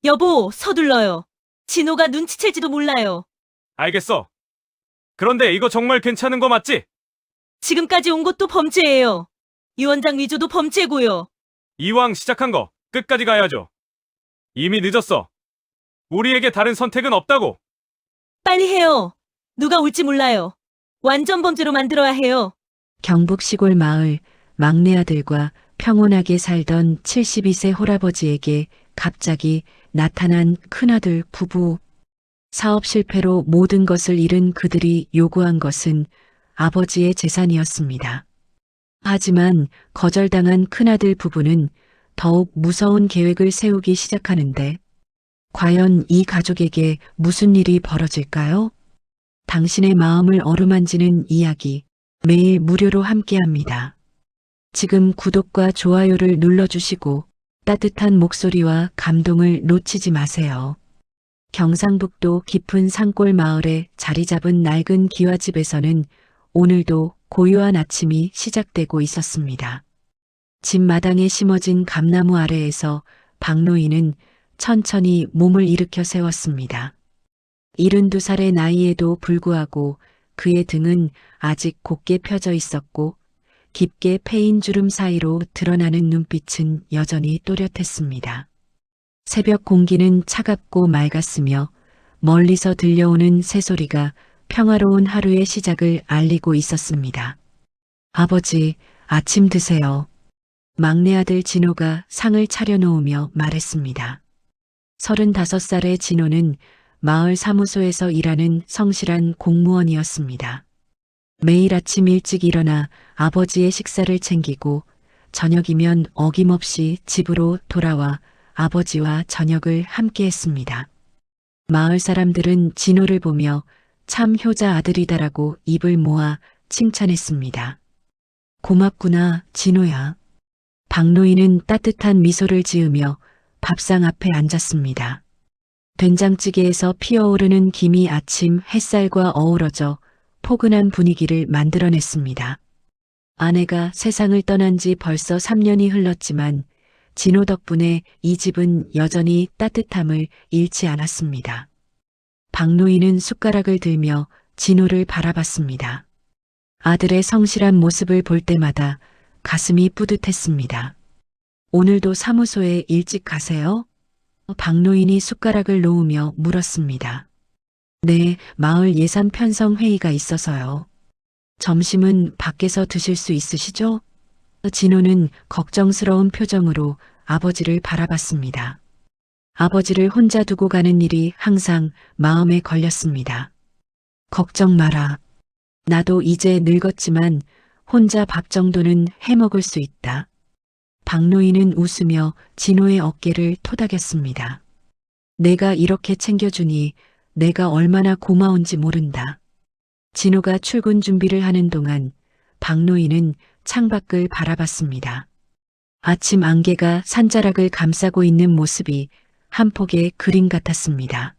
여보, 서둘러요. 진호가 눈치챌지도 몰라요. 알겠어. 그런데 이거 정말 괜찮은 거 맞지? 지금까지 온 것도 범죄예요. 유원장 위조도 범죄고요. 이왕 시작한 거 끝까지 가야죠. 이미 늦었어. 우리에게 다른 선택은 없다고. 빨리 해요. 누가 올지 몰라요. 완전 범죄로 만들어야 해요. 경북 시골 마을 막내 아들과 평온하게 살던 72세 홀아버지에게 갑자기 나타난 큰아들 부부. 사업 실패로 모든 것을 잃은 그들이 요구한 것은 아버지의 재산이었습니다. 하지만 거절당한 큰아들 부부는 더욱 무서운 계획을 세우기 시작하는데 과연 이 가족에게 무슨 일이 벌어질까요? 당신의 마음을 어루만지는 이야기 매일 무료로 함께합니다. 지금 구독과 좋아요를 눌러주시고 따뜻한 목소리와 감동을 놓치지 마세요. 경상북도 깊은 산골 마을에 자리 잡은 낡은 기와집에서는 오늘도 고요한 아침이 시작되고 있었습니다. 집 마당에 심어진 감나무 아래에서 박노인은 천천히 몸을 일으켜 세웠습니다. 72살의 나이에도 불구하고 그의 등은 아직 곧게 펴져 있었고 깊게 패인 주름 사이로 드러나는 눈빛은 여전히 또렷했습니다. 새벽 공기는 차갑고 맑았으며 멀리서 들려오는 새소리가 평화로운 하루의 시작을 알리고 있었습니다. 아버지, 아침 드세요. 막내 아들 진호가 상을 차려놓으며 말했습니다. 35살의 진호는 마을 사무소에서 일하는 성실한 공무원이었습니다. 매일 아침 일찍 일어나 아버지의 식사를 챙기고 저녁이면 어김없이 집으로 돌아와 아버지와 저녁을 함께 했습니다. 마을 사람들은 진호를 보며 참 효자 아들이다라고 입을 모아 칭찬했습니다. 고맙구나, 진호야. 박노인은 따뜻한 미소를 지으며 밥상 앞에 앉았습니다. 된장찌개에서 피어오르는 김이 아침 햇살과 어우러져 포근한 분위기를 만들어냈습니다. 아내가 세상을 떠난 지 벌써 3년이 흘렀지만 진호 덕분에 이 집은 여전히 따뜻함을 잃지 않았습니다. 박노인은 숟가락을 들며 진호를 바라봤습니다. 아들의 성실한 모습을 볼 때마다 가슴이 뿌듯했습니다. 오늘도 사무소에 일찍 가세요? 박노인이 숟가락을 놓으며 물었습니다. 네, 마을 예산 편성 회의가 있어서요. 점심은 밖에서 드실 수 있으시죠? 진호는 걱정스러운 표정으로 아버지를 바라봤습니다. 아버지를 혼자 두고 가는 일이 항상 마음에 걸렸습니다. 걱정 마라. 나도 이제 늙었지만 혼자 밥 정도는 해먹을 수 있다. 박노인은 웃으며 진호의 어깨를 토닥였습니다. 내가 이렇게 챙겨주니 내가 얼마나 고마운지 모른다. 진호가 출근 준비를 하는 동안 박노인은 창밖을 바라봤습니다. 아침 안개가 산자락을 감싸고 있는 모습이 한 폭의 그림 같았습니다.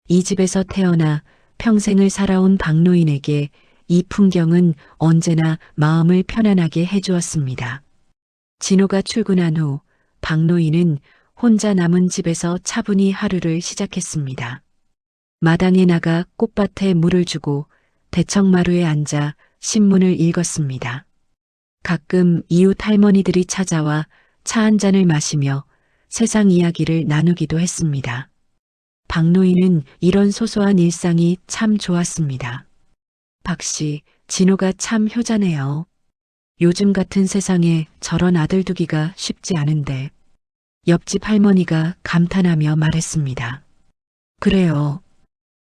이 집에서 태어나 평생을 살아온 박노인에게 이 풍경은 언제나 마음을 편안하게 해주었습니다. 진호가 출근한 후 박노인은 혼자 남은 집에서 차분히 하루를 시작했습니다. 마당에 나가 꽃밭에 물을 주고 대청마루에 앉아 신문을 읽었습니다. 가끔 이웃 할머니들이 찾아와 차 한 잔을 마시며 세상 이야기를 나누기도 했습니다. 박노인은 이런 소소한 일상이 참 좋았습니다. 박씨, 진호가 참 효자네요. 요즘 같은 세상에 저런 아들 두기가 쉽지 않은데. 옆집 할머니가 감탄하며 말했습니다. 그래요.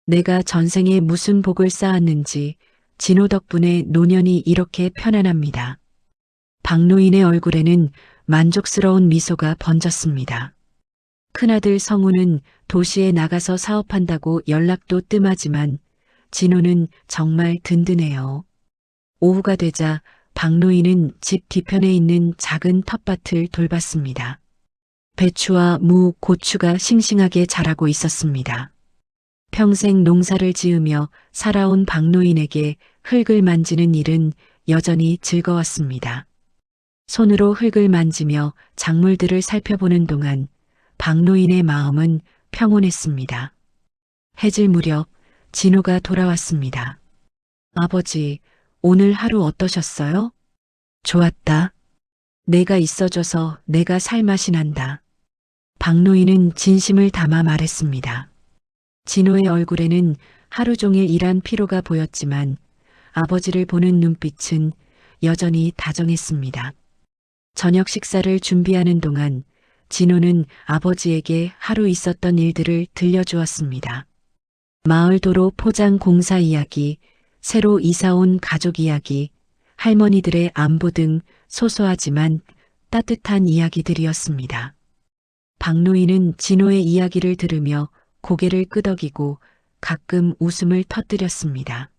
내가 전생에 무슨 복을 쌓았는지 진호 덕분에 노년이 이렇게 편안합니다. 박노인의 얼굴에는 만족스러운 미소가 번졌습니다. 큰아들 성우는 도시에 나가서 사업한다고 연락도 뜸하지만 진호는 정말 든든해요. 오후가 되자 박노인은 집 뒤편에 있는 작은 텃밭을 돌봤습니다. 배추와 무, 고추가 싱싱하게 자라고 있었습니다. 평생 농사를 지으며 살아온 박노인에게 흙을 만지는 일은 여전히 즐거웠습니다. 손으로 흙을 만지며 작물들을 살펴보는 동안 박노인의 마음은 평온했습니다. 해질 무렵 진호가 돌아왔습니다. 아버지, 오늘 하루 어떠셨어요? 좋았다. 내가 있어줘서 내가 살맛이 난다. 박노인은 진심을 담아 말했습니다. 진호의 얼굴에는 하루 종일 일한 피로가 보였지만 아버지를 보는 눈빛은 여전히 다정했습니다. 저녁 식사를 준비하는 동안 진호는 아버지에게 하루 있었던 일들을 들려주었습니다. 마을 도로 포장 공사 이야기, 새로 이사온 가족 이야기, 할머니들의 안부 등 소소하지만 따뜻한 이야기들이었습니다. 박노인은 진호의 이야기를 들으며 고개를 끄덕이고 가끔 웃음을 터뜨렸습니다.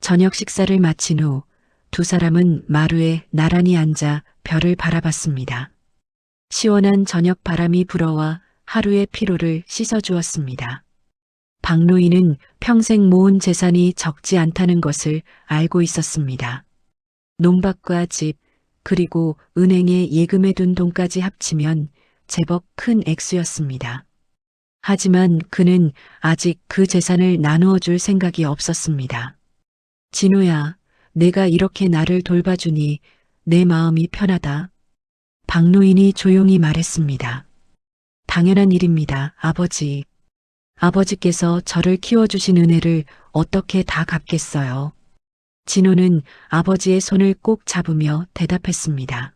저녁 식사를 마친 후 두 사람은 마루에 나란히 앉아 별을 바라봤습니다. 시원한 저녁 바람이 불어와 하루의 피로를 씻어주었습니다. 박노인은 평생 모은 재산이 적지 않다는 것을 알고 있었습니다. 농밭과 집, 그리고 은행에 예금해둔 돈까지 합치면 제법 큰 액수였습니다. 하지만 그는 아직 그 재산을 나누어 줄 생각이 없었습니다. 진호야, 내가 이렇게 나를 돌봐주니 내 마음이 편하다. 박노인이 조용히 말했습니다. 당연한 일입니다, 아버지. 아버지께서 저를 키워주신 은혜를 어떻게 다 갚겠어요. 진호는 아버지의 손을 꼭 잡으며 대답했습니다.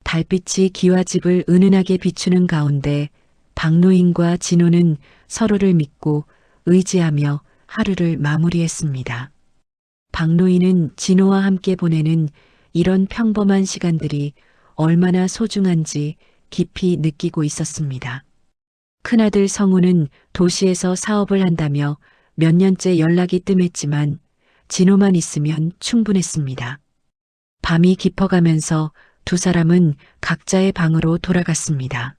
달빛이 기와 집을 은은하게 비추는 가운데 박노인과 진호는 서로를 믿고 의지하며 하루를 마무리했습니다. 박노인은 진호와 함께 보내는 이런 평범한 시간들이 얼마나 소중한지 깊이 느끼고 있었습니다. 큰아들 성우는 도시에서 사업을 한다며 몇 년째 연락이 뜸했지만 진호만 있으면 충분했습니다. 밤이 깊어가면서 두 사람은 각자의 방으로 돌아갔습니다.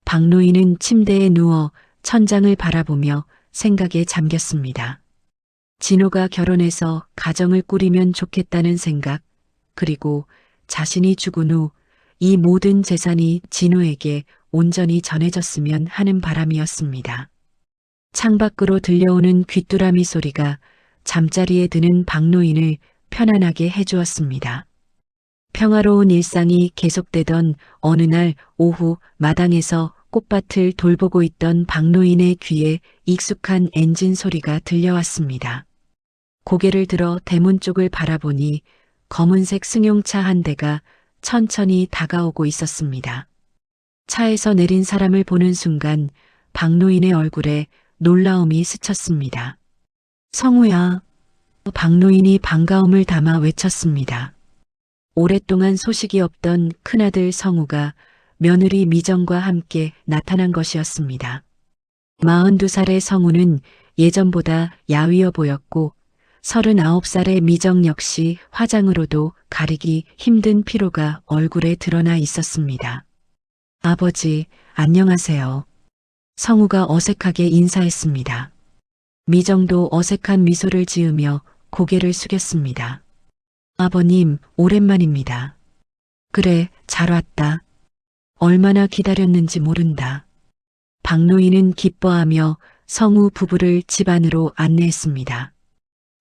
박노인은 침대에 누워 천장을 바라보며 생각에 잠겼습니다. 진호가 결혼해서 가정을 꾸리면 좋겠다는 생각, 그리고 자신이 죽은 후 이 모든 재산이 진호에게 온전히 전해졌으면 하는 바람이었습니다. 창밖으로 들려오는 귀뚜라미 소리가 잠자리에 드는 박노인을 편안하게 해주었습니다. 평화로운 일상이 계속되던 어느 날 오후 마당에서 꽃밭을 돌보고 있던 박노인의 귀에 익숙한 엔진 소리가 들려왔습니다. 고개를 들어 대문 쪽을 바라보니 검은색 승용차 한 대가 천천히 다가오고 있었습니다. 차에서 내린 사람을 보는 순간 박노인의 얼굴에 놀라움이 스쳤습니다. 성우야. 박노인이 반가움을 담아 외쳤습니다. 오랫동안 소식이 없던 큰아들 성우가 며느리 미정과 함께 나타난 것이었습니다. 42살의 성우는 예전보다 야위어 보였고 39살의 미정 역시 화장으로도 가리기 힘든 피로가 얼굴에 드러나 있었습니다. 아버지, 안녕하세요. 성우가 어색하게 인사했습니다. 미정도 어색한 미소를 지으며 고개를 숙였습니다. 아버님, 오랜만입니다. 그래, 잘 왔다. 얼마나 기다렸는지 모른다. 박노인은 기뻐하며 성우 부부를 집 안으로 안내했습니다.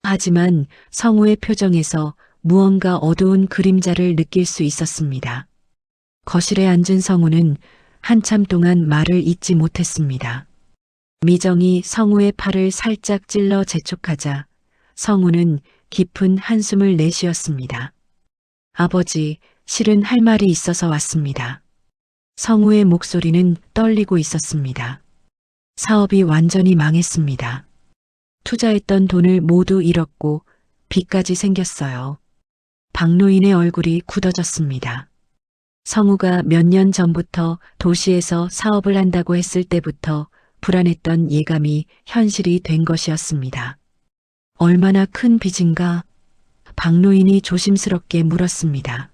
하지만 성우의 표정에서 무언가 어두운 그림자를 느낄 수 있었습니다. 거실에 앉은 성우는 한참 동안 말을 잇지 못했습니다. 미정이 성우의 팔을 살짝 찔러 재촉하자 성우는 깊은 한숨을 내쉬었습니다. 아버지, 실은 할 말이 있어서 왔습니다. 성우의 목소리는 떨리고 있었습니다. 사업이 완전히 망했습니다. 투자했던 돈을 모두 잃었고 빚까지 생겼어요. 박노인의 얼굴이 굳어졌습니다. 성우가 몇 년 전부터 도시에서 사업을 한다고 했을 때부터 불안했던 예감이 현실이 된 것이었습니다. 얼마나 큰 빚인가? 박노인이 조심스럽게 물었습니다.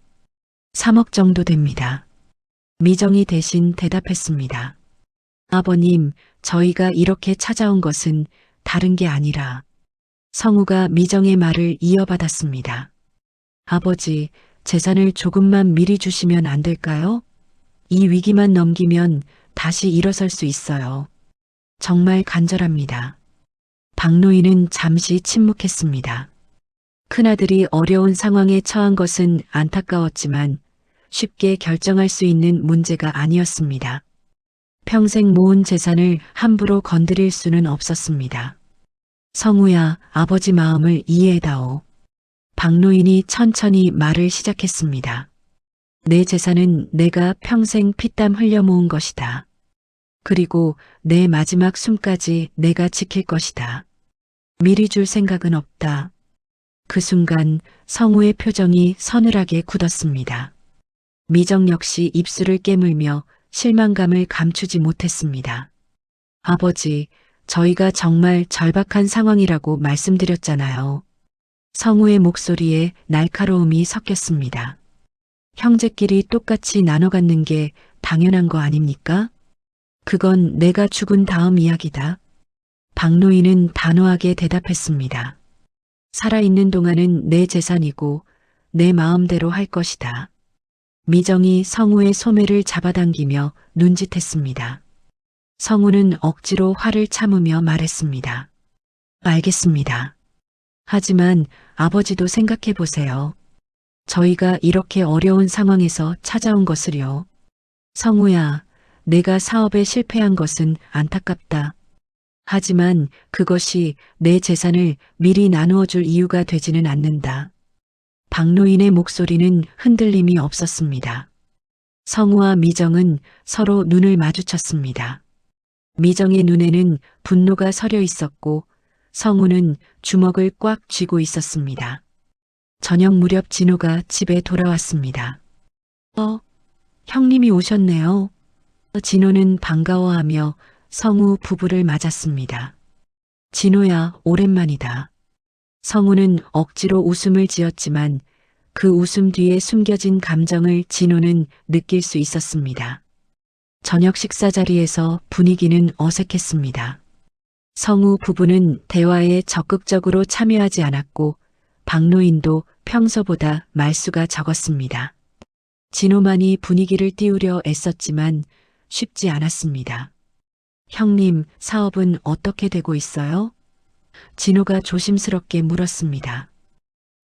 3억 정도 됩니다. 미정이 대신 대답했습니다. 아버님, 저희가 이렇게 찾아온 것은 다른 게 아니라 성우가 미정의 말을 이어받았습니다. 아버지, 재산을 조금만 미리 주시면 안 될까요? 이 위기만 넘기면 다시 일어설 수 있어요. 정말 간절합니다. 박노인은 잠시 침묵했습니다. 큰아들이 어려운 상황에 처한 것은 안타까웠지만 쉽게 결정할 수 있는 문제가 아니었습니다. 평생 모은 재산을 함부로 건드릴 수는 없었습니다. 성우야, 아버지 마음을 이해해다오. 박노인이 천천히 말을 시작했습니다. 내 재산은 내가 평생 피땀 흘려 모은 것이다. 그리고 내 마지막 숨까지 내가 지킬 것이다. 미리 줄 생각은 없다. 그 순간 성우의 표정이 서늘하게 굳었습니다. 미정 역시 입술을 깨물며 실망감을 감추지 못했습니다. 아버지, 저희가 정말 절박한 상황이라고 말씀드렸잖아요. 성우의 목소리에 날카로움이 섞였습니다. 형제끼리 똑같이 나눠 갖는 게 당연한 거 아닙니까? 그건 내가 죽은 다음 이야기다. 박노인은 단호하게 대답했습니다. 살아있는 동안은 내 재산이고 내 마음대로 할 것이다. 미정이 성우의 소매를 잡아당기며 눈짓했습니다. 성우는 억지로 화를 참으며 말했습니다. 알겠습니다. 하지만 아버지도 생각해 보세요. 저희가 이렇게 어려운 상황에서 찾아온 것을요. 성우야, 내가 사업에 실패한 것은 안타깝다. 하지만 그것이 내 재산을 미리 나누어 줄 이유가 되지는 않는다. 박노인의 목소리는 흔들림이 없었습니다. 성우와 미정은 서로 눈을 마주쳤습니다. 미정의 눈에는 분노가 서려 있었고 성우는 주먹을 꽉 쥐고 있었습니다. 저녁 무렵 진호가 집에 돌아왔습니다. 형님이 오셨네요. 진호는 반가워하며 성우 부부를 맞았습니다. 진호야, 오랜만이다. 성우는 억지로 웃음을 지었지만 그 웃음 뒤에 숨겨진 감정을 진호는 느낄 수 있었습니다. 저녁 식사 자리에서 분위기는 어색했습니다. 성우 부부는 대화에 적극적으로 참여하지 않았고 박노인도 평소보다 말수가 적었습니다. 진호만이 분위기를 띄우려 애썼지만 쉽지 않았습니다. 형님, 사업은 어떻게 되고 있어요? 진호가 조심스럽게 물었습니다.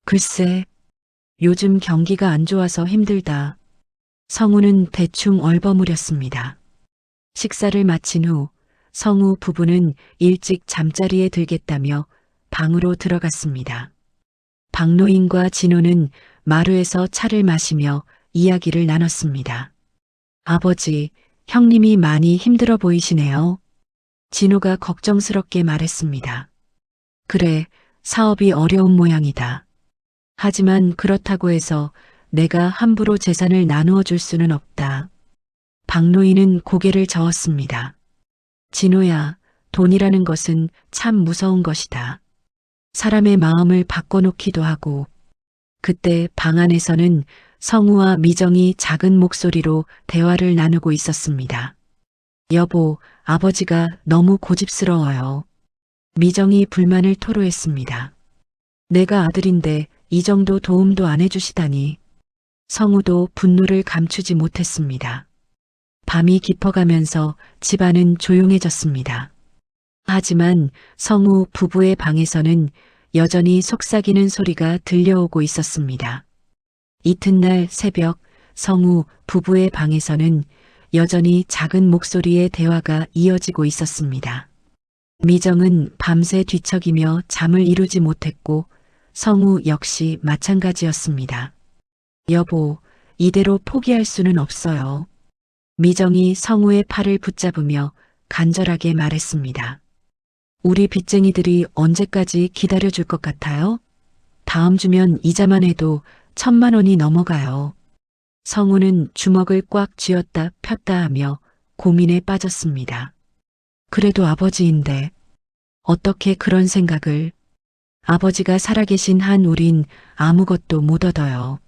글쎄, 요즘 경기가 안 좋아서 힘들다. 성우는 대충 얼버무렸습니다. 식사를 마친 후 성우 부부는 일찍 잠자리에 들겠다며 방으로 들어갔습니다. 박노인과 진호는 마루에서 차를 마시며 이야기를 나눴습니다. 아버지, 형님이 많이 힘들어 보이시네요. 진호가 걱정스럽게 말했습니다. 그래, 사업이 어려운 모양이다. 하지만 그렇다고 해서 내가 함부로 재산을 나누어 줄 수는 없다. 박노인은 고개를 저었습니다. 진호야, 돈이라는 것은 참 무서운 것이다. 사람의 마음을 바꿔놓기도 하고. 그때 방 안에서는 성우와 미정이 작은 목소리로 대화를 나누고 있었습니다. 여보, 아버지가 너무 고집스러워요. 미정이 불만을 토로했습니다. 내가 아들인데 이 정도 도움도 안 해주시다니. 성우도 분노를 감추지 못했습니다. 밤이 깊어가면서 집안은 조용해졌습니다. 하지만 성우 부부의 방에서는 여전히 속삭이는 소리가 들려오고 있었습니다. 이튿날 새벽 성우 부부의 방에서는 여전히 작은 목소리의 대화가 이어지고 있었습니다. 미정은 밤새 뒤척이며 잠을 이루지 못했고 성우 역시 마찬가지였습니다. 여보, 이대로 포기할 수는 없어요. 미정이 성우의 팔을 붙잡으며 간절하게 말했습니다. 우리 빚쟁이들이 언제까지 기다려줄 것 같아요? 다음 주면 이자만 해도 1,000만 원이 넘어가요. 성우는 주먹을 꽉 쥐었다 폈다 하며 고민에 빠졌습니다. 그래도 아버지인데 어떻게 그런 생각을. 아버지가 살아계신 한 우린 아무것도 못 얻어요.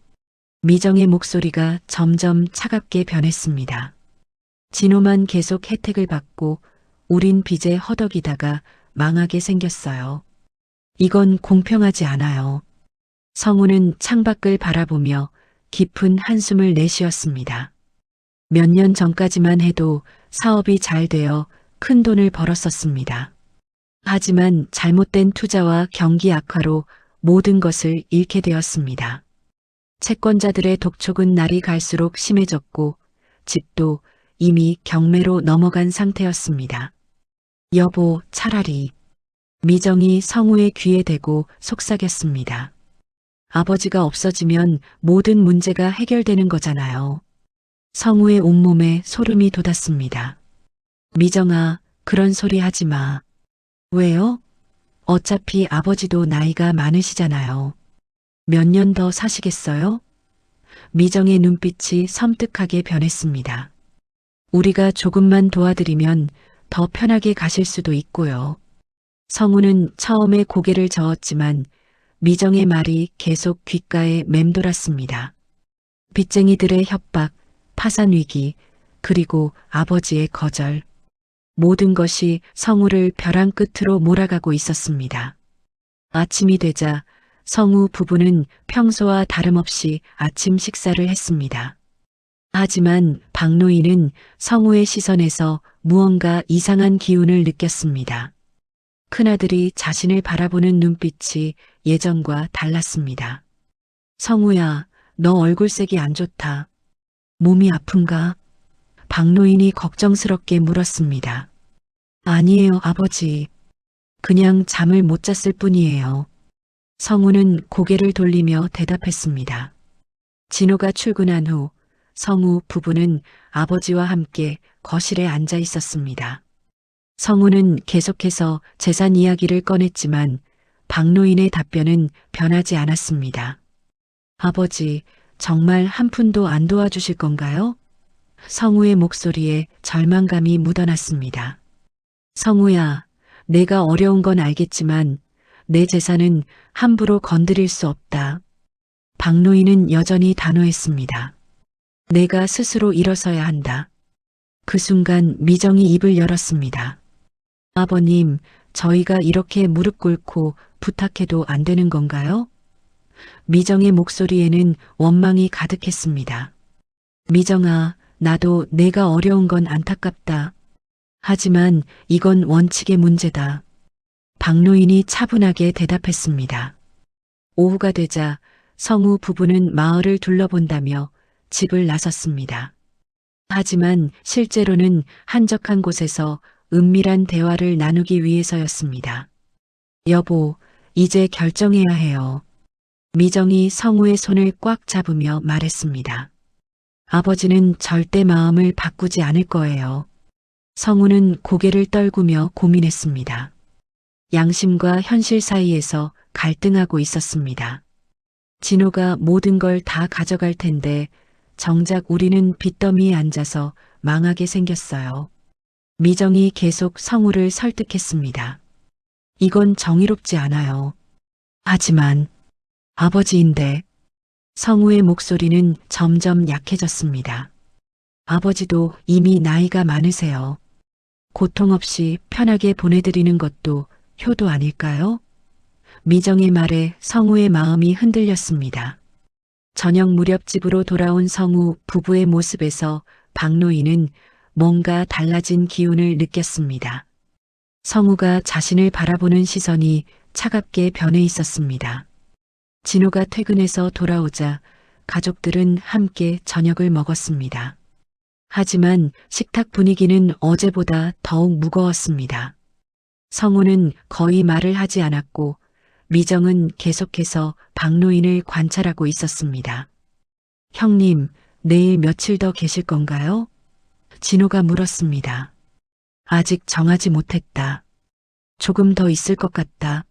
미정의 목소리가 점점 차갑게 변했습니다. 진호만 계속 혜택을 받고 우린 빚에 허덕이다가 망하게 생겼어요. 이건 공평하지 않아요. 성우는 창밖을 바라보며 깊은 한숨을 내쉬었습니다. 몇 년 전까지만 해도 사업이 잘 되어 큰 돈을 벌었었습니다. 하지만 잘못된 투자와 경기 악화로 모든 것을 잃게 되었습니다. 채권자들의 독촉은 날이 갈수록 심해졌고 집도 이미 경매로 넘어간 상태였습니다. 여보, 차라리 미정이 성우의 귀에 대고 속삭였습니다. 아버지가 없어지면 모든 문제가 해결되는 거잖아요. 성우의 온몸에 소름이 돋았습니다. 미정아, 그런 소리 하지 마. 왜요? 어차피 아버지도 나이가 많으시잖아요. 몇 년 더 사시겠어요? 미정의 눈빛이 섬뜩하게 변했습니다. 우리가 조금만 도와드리면 더 편하게 가실 수도 있고요. 성우는 처음에 고개를 저었지만 미정의 말이 계속 귓가에 맴돌았습니다. 빚쟁이들의 협박, 파산 위기, 그리고 아버지의 거절. 모든 것이 성우를 벼랑 끝으로 몰아가고 있었습니다. 아침이 되자 성우 부부는 평소와 다름없이 아침 식사를 했습니다. 하지만 박노인은 성우의 시선에서 무언가 이상한 기운을 느꼈습니다. 큰아들이 자신을 바라보는 눈빛이 예전과 달랐습니다. 성우야, 너 얼굴색이 안 좋다. 몸이 아픈가? 박노인이 걱정스럽게 물었습니다. 아니에요, 아버지. 그냥 잠을 못 잤을 뿐이에요. 성우는 고개를 돌리며 대답했습니다. 진호가 출근한 후 성우 부부는 아버지와 함께 거실에 앉아 있었습니다. 성우는 계속해서 재산 이야기를 꺼냈지만 박노인의 답변은 변하지 않았습니다. 아버지, 정말 한 푼도 안 도와주실 건가요? 성우의 목소리에 절망감이 묻어났습니다. 성우야, 내가 어려운 건 알겠지만 내 재산은 함부로 건드릴 수 없다. 박노인은 여전히 단호했습니다. 내가 스스로 일어서야 한다. 그 순간 미정이 입을 열었습니다. 아버님, 저희가 이렇게 무릎 꿇고 부탁해도 안 되는 건가요? 미정의 목소리에는 원망이 가득했습니다. 미정아, 나도 내가 어려운 건 안타깝다. 하지만 이건 원칙의 문제다. 박노인이 차분하게 대답했습니다. 오후가 되자 성우 부부는 마을을 둘러본다며 집을 나섰습니다. 하지만 실제로는 한적한 곳에서 은밀한 대화를 나누기 위해서였습니다. 여보, 이제 결정해야 해요. 미정이 성우의 손을 꽉 잡으며 말했습니다. 아버지는 절대 마음을 바꾸지 않을 거예요. 성우는 고개를 떨구며 고민했습니다. 양심과 현실 사이에서 갈등하고 있었습니다. 진호가 모든 걸 다 가져갈 텐데 정작 우리는 빚더미에 앉아서 망하게 생겼어요. 미정이 계속 성우를 설득했습니다. 이건 정의롭지 않아요. 하지만 아버지인데. 성우의 목소리는 점점 약해졌습니다. 아버지도 이미 나이가 많으세요. 고통 없이 편하게 보내드리는 것도 효도 아닐까요? 미정의 말에 성우의 마음이 흔들렸습니다. 저녁 무렵 집으로 돌아온 성우 부부의 모습에서 박노인은 뭔가 달라진 기운을 느꼈습니다. 성우가 자신을 바라보는 시선이 차갑게 변해 있었습니다. 진호가 퇴근해서 돌아오자 가족들은 함께 저녁을 먹었습니다. 하지만 식탁 분위기는 어제보다 더욱 무거웠습니다. 성우는 거의 말을 하지 않았고 미정은 계속해서 박노인을 관찰하고 있었습니다. 형님, 내일 며칠 더 계실 건가요? 진호가 물었습니다. 아직 정하지 못했다. 조금 더 있을 것 같다.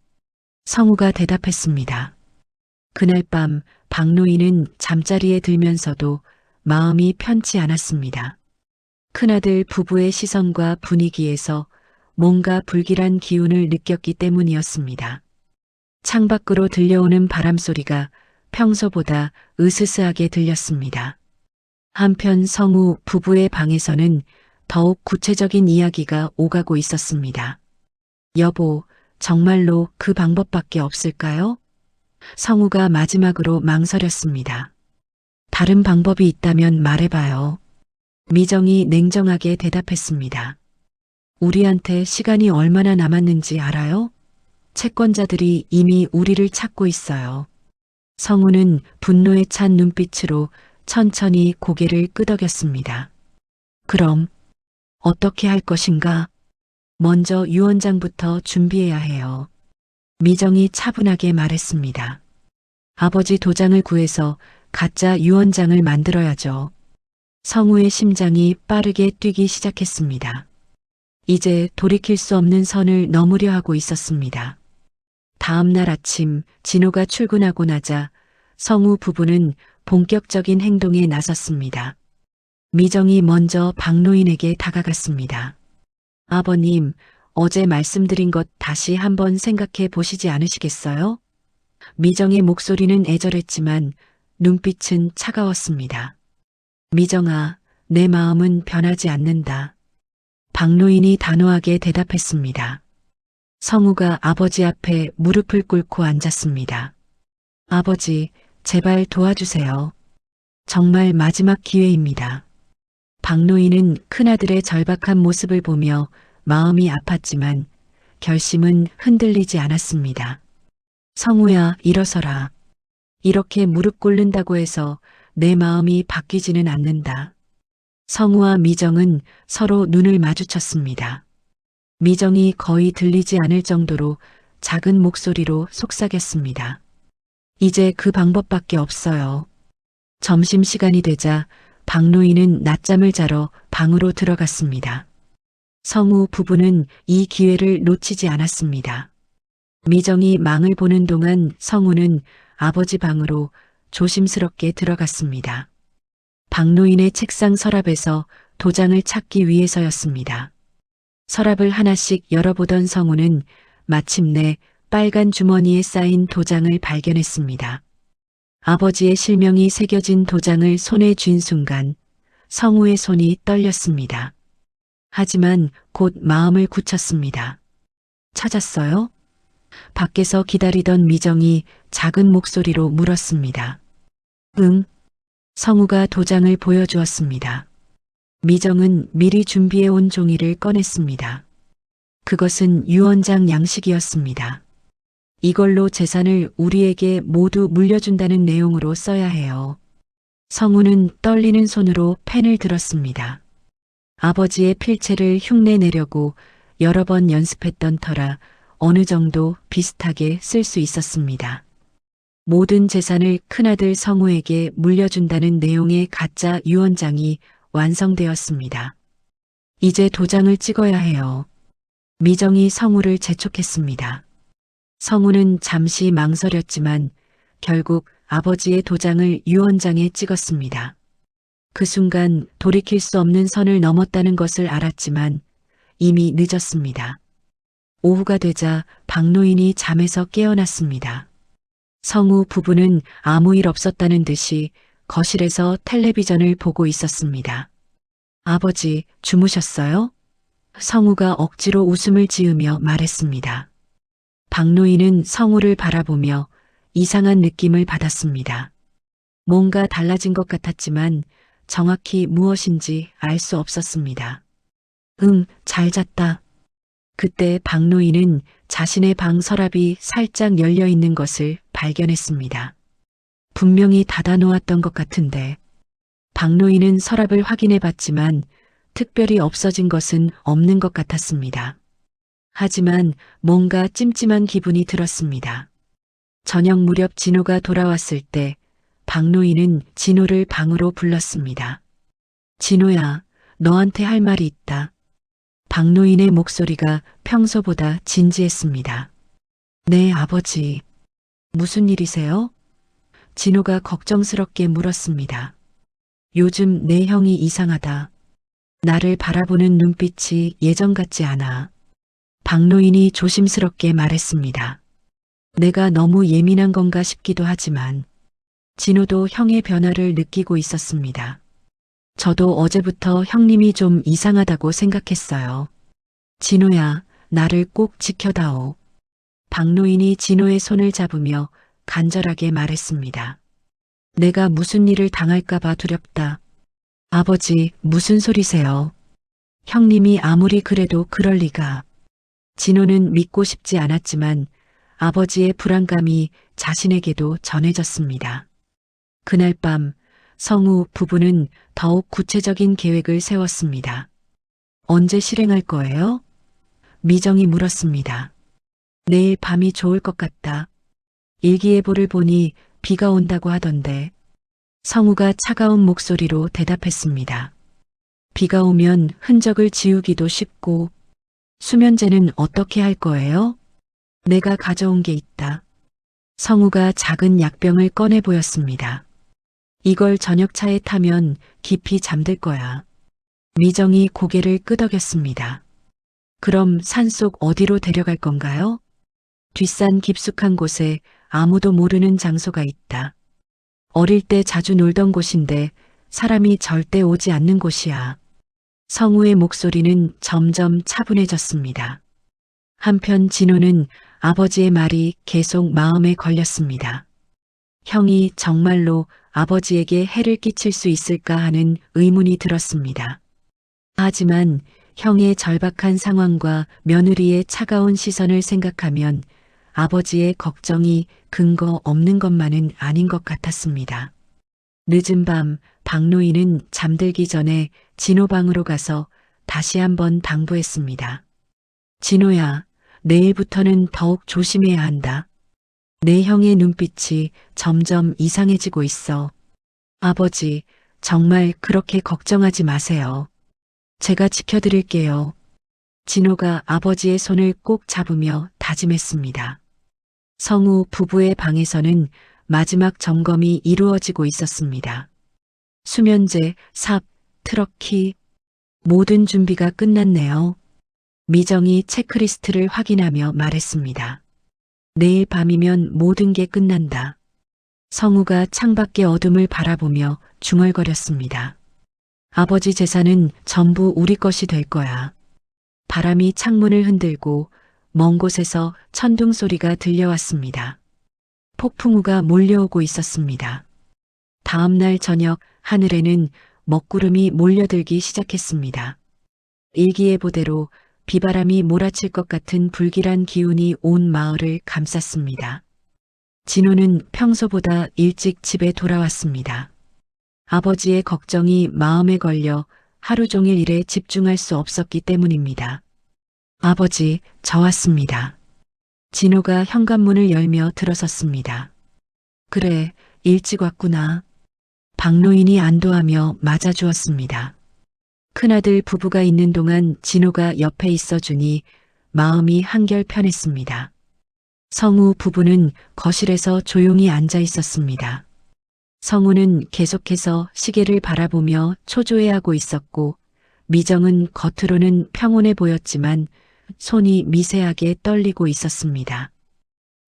성우가 대답했습니다. 그날 밤 박노인은 잠자리에 들면서도 마음이 편치 않았습니다. 큰아들 부부의 시선과 분위기에서 뭔가 불길한 기운을 느꼈기 때문이었습니다. 창밖으로 들려오는 바람소리가 평소보다 으스스하게 들렸습니다. 한편 성우 부부의 방에서는 더욱 구체적인 이야기가 오가고 있었습니다. 여보, 정말로 그 방법밖에 없을까요? 성우가 마지막으로 망설였습니다. 다른 방법이 있다면 말해봐요. 미정이 냉정하게 대답했습니다. 우리한테 시간이 얼마나 남았는지 알아요? 채권자들이 이미 우리를 찾고 있어요. 성우는 분노에 찬 눈빛으로 천천히 고개를 끄덕였습니다. 그럼 어떻게 할 것인가? 먼저 유언장부터 준비해야 해요. 미정이 차분하게 말했습니다. 아버지 도장을 구해서 가짜 유언장을 만들어야죠. 성우의 심장이 빠르게 뛰기 시작했습니다. 이제 돌이킬 수 없는 선을 넘으려 하고 있었습니다. 다음 날 아침 진호가 출근하고 나자 성우 부부는 본격적인 행동에 나섰습니다. 미정이 먼저 박노인에게 다가갔습니다. 아버님, 어제 말씀드린 것 다시 한번 생각해 보시지 않으시겠어요? 미정의 목소리는 애절했지만 눈빛은 차가웠습니다. 미정아, 내 마음은 변하지 않는다. 박노인이 단호하게 대답했습니다. 성우가 아버지 앞에 무릎을 꿇고 앉았습니다. 아버지, 제발 도와주세요. 정말 마지막 기회입니다. 박노인은 큰아들의 절박한 모습을 보며 마음이 아팠지만 결심은 흔들리지 않았습니다. 성우야, 일어서라. 이렇게 무릎 꿇는다고 해서 내 마음이 바뀌지는 않는다. 성우와 미정은 서로 눈을 마주쳤습니다. 미정이 거의 들리지 않을 정도로 작은 목소리로 속삭였습니다. 이제 그 방법밖에 없어요. 점심시간이 되자 박노인은 낮잠을 자러 방으로 들어갔습니다. 성우 부부는 이 기회를 놓치지 않았습니다. 미정이 망을 보는 동안 성우는 아버지 방으로 조심스럽게 들어갔습니다. 박노인의 책상 서랍에서 도장을 찾기 위해서였습니다. 서랍을 하나씩 열어보던 성우는 마침내 빨간 주머니에 쌓인 도장을 발견했습니다. 아버지의 실명이 새겨진 도장을 손에 쥔 순간 성우의 손이 떨렸습니다. 하지만 곧 마음을 굳혔습니다. 찾았어요? 밖에서 기다리던 미정이 작은 목소리로 물었습니다. 응. 성우가 도장을 보여주었습니다. 미정은 미리 준비해온 종이를 꺼냈습니다. 그것은 유언장 양식이었습니다. 이걸로 재산을 우리에게 모두 물려준다는 내용으로 써야 해요. 성우는 떨리는 손으로 펜을 들었습니다. 아버지의 필체를 흉내내려고 여러 번 연습했던 터라 어느 정도 비슷하게 쓸 수 있었습니다. 모든 재산을 큰아들 성우에게 물려준다는 내용의 가짜 유언장이 완성되었습니다. 이제 도장을 찍어야 해요. 미정이 성우를 재촉했습니다. 성우는 잠시 망설였지만 결국 아버지의 도장을 유언장에 찍었습니다. 그 순간 돌이킬 수 없는 선을 넘었다는 것을 알았지만 이미 늦었습니다. 오후가 되자 박노인이 잠에서 깨어났습니다. 성우 부부는 아무 일 없었다는 듯이 거실에서 텔레비전을 보고 있었습니다. 아버지, 주무셨어요? 성우가 억지로 웃음을 지으며 말했습니다. 박노인은 성우를 바라보며 이상한 느낌을 받았습니다. 뭔가 달라진 것 같았지만 정확히 무엇인지 알 수 없었습니다. 응, 잘 잤다. 그때 박노인은 자신의 방 서랍이 살짝 열려 있는 것을 발견했습니다. 분명히 닫아놓았던 것 같은데. 박노인은 서랍을 확인해 봤지만 특별히 없어진 것은 없는 것 같았습니다. 하지만 뭔가 찜찜한 기분이 들었습니다. 저녁 무렵 진호가 돌아왔을 때 박노인은 진호를 방으로 불렀습니다. 진호야, 너한테 할 말이 있다. 박노인의 목소리가 평소보다 진지했습니다. 네, 아버지. 무슨 일이세요? 진호가 걱정스럽게 물었습니다. 요즘 내 형이 이상하다. 나를 바라보는 눈빛이 예전 같지 않아. 박노인이 조심스럽게 말했습니다. 내가 너무 예민한 건가 싶기도 하지만 진호도 형의 변화를 느끼고 있었습니다. 저도 어제부터 형님이 좀 이상하다고 생각했어요. 진호야, 나를 꼭 지켜다오. 박노인이 진호의 손을 잡으며 간절하게 말했습니다. 내가 무슨 일을 당할까봐 두렵다. 아버지, 무슨 소리세요? 형님이 아무리 그래도 그럴 리가. 진호는 믿고 싶지 않았지만 아버지의 불안감이 자신에게도 전해졌습니다. 그날 밤 성우 부부는 더욱 구체적인 계획을 세웠습니다. 언제 실행할 거예요? 미정이 물었습니다. 내일 밤이 좋을 것 같다. 일기예보를 보니 비가 온다고 하던데. 성우가 차가운 목소리로 대답했습니다. 비가 오면 흔적을 지우기도 쉽고. 수면제는 어떻게 할 거예요? 내가 가져온 게 있다. 성우가 작은 약병을 꺼내 보였습니다. 이걸 저녁차에 타면 깊이 잠들 거야. 미정이 고개를 끄덕였습니다. 그럼 산속 어디로 데려갈 건가요? 뒷산 깊숙한 곳에 아무도 모르는 장소가 있다. 어릴 때 자주 놀던 곳인데 사람이 절대 오지 않는 곳이야. 성우의 목소리는 점점 차분해졌습니다. 한편 진호는 아버지의 말이 계속 마음에 걸렸습니다. 형이 정말로 아버지에게 해를 끼칠 수 있을까 하는 의문이 들었습니다. 하지만 형의 절박한 상황과 며느리의 차가운 시선을 생각하면 아버지의 걱정이 근거 없는 것만은 아닌 것 같았습니다. 늦은 밤 박노인은 잠들기 전에 진호 방으로 가서 다시 한번 당부했습니다. 진호야, 내일부터는 더욱 조심해야 한다. 내 형의 눈빛이 점점 이상해지고 있어. 아버지, 정말 그렇게 걱정하지 마세요. 제가 지켜드릴게요. 진호가 아버지의 손을 꼭 잡으며 다짐했습니다. 성우 부부의 방에서는 마지막 점검이 이루어지고 있었습니다. 수면제, 삽, 트럭키, 모든 준비가 끝났네요. 미정이 체크리스트를 확인하며 말했습니다. 내일 밤이면 모든 게 끝난다. 성우가 창밖의 어둠을 바라보며 중얼거렸습니다. 아버지 재산은 전부 우리 것이 될 거야. 바람이 창문을 흔들고 먼 곳에서 천둥 소리가 들려왔습니다. 폭풍우가 몰려오고 있었습니다. 다음 날 저녁 하늘에는 먹구름이 몰려들기 시작했습니다. 일기예보대로 비바람이 몰아칠 것 같은 불길한 기운이 온 마을을 감쌌습니다. 진호는 평소보다 일찍 집에 돌아왔습니다. 아버지의 걱정이 마음에 걸려 하루 종일 일에 집중할 수 없었기 때문입니다. 아버지, 저 왔습니다. 진호가 현관문을 열며 들어섰습니다. 그래, 일찍 왔구나. 박노인이 안도하며 맞아주었습니다. 큰아들 부부가 있는 동안 진호가 옆에 있어주니 마음이 한결 편했습니다. 성우 부부는 거실에서 조용히 앉아 있었습니다. 성우는 계속해서 시계를 바라보며 초조해하고 있었고 미정은 겉으로는 평온해 보였지만 손이 미세하게 떨리고 있었습니다.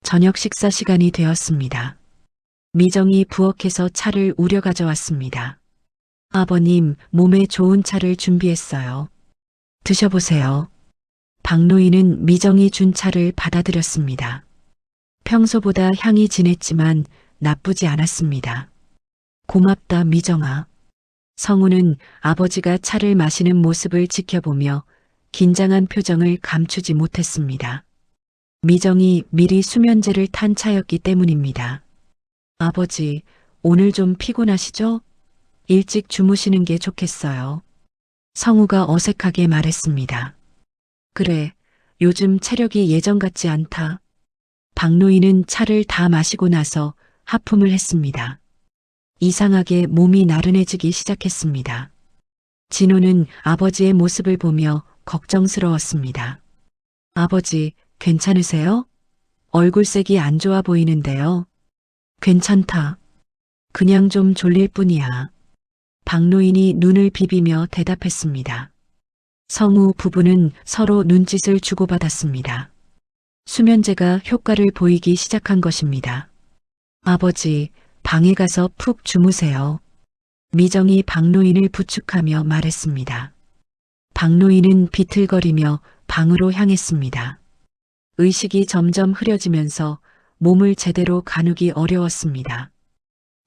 저녁 식사 시간이 되었습니다. 미정이 부엌에서 차를 우려 가져왔습니다. 아버님, 몸에 좋은 차를 준비했어요. 드셔보세요. 박노인은 미정이 준 차를 받아들였습니다. 평소보다 향이 진했지만 나쁘지 않았습니다. 고맙다, 미정아. 성우는 아버지가 차를 마시는 모습을 지켜보며 긴장한 표정을 감추지 못했습니다. 미정이 미리 수면제를 탄 차였기 때문입니다. 아버지, 오늘 좀 피곤하시죠? 일찍 주무시는 게 좋겠어요. 성우가 어색하게 말했습니다. 그래, 요즘 체력이 예전 같지 않다. 박노인은 차를 다 마시고 나서 하품을 했습니다. 이상하게 몸이 나른해지기 시작했습니다. 진호는 아버지의 모습을 보며 걱정스러웠습니다. 아버지, 괜찮으세요? 얼굴색이 안 좋아 보이는데요. 괜찮다. 그냥 좀 졸릴 뿐이야. 박노인이 눈을 비비며 대답했습니다. 성우 부부는 서로 눈짓을 주고받았습니다. 수면제가 효과를 보이기 시작한 것입니다. 아버지, 방에 가서 푹 주무세요. 미정이 박노인을 부축하며 말했습니다. 박노인은 비틀거리며 방으로 향했습니다. 의식이 점점 흐려지면서 몸을 제대로 가누기 어려웠습니다.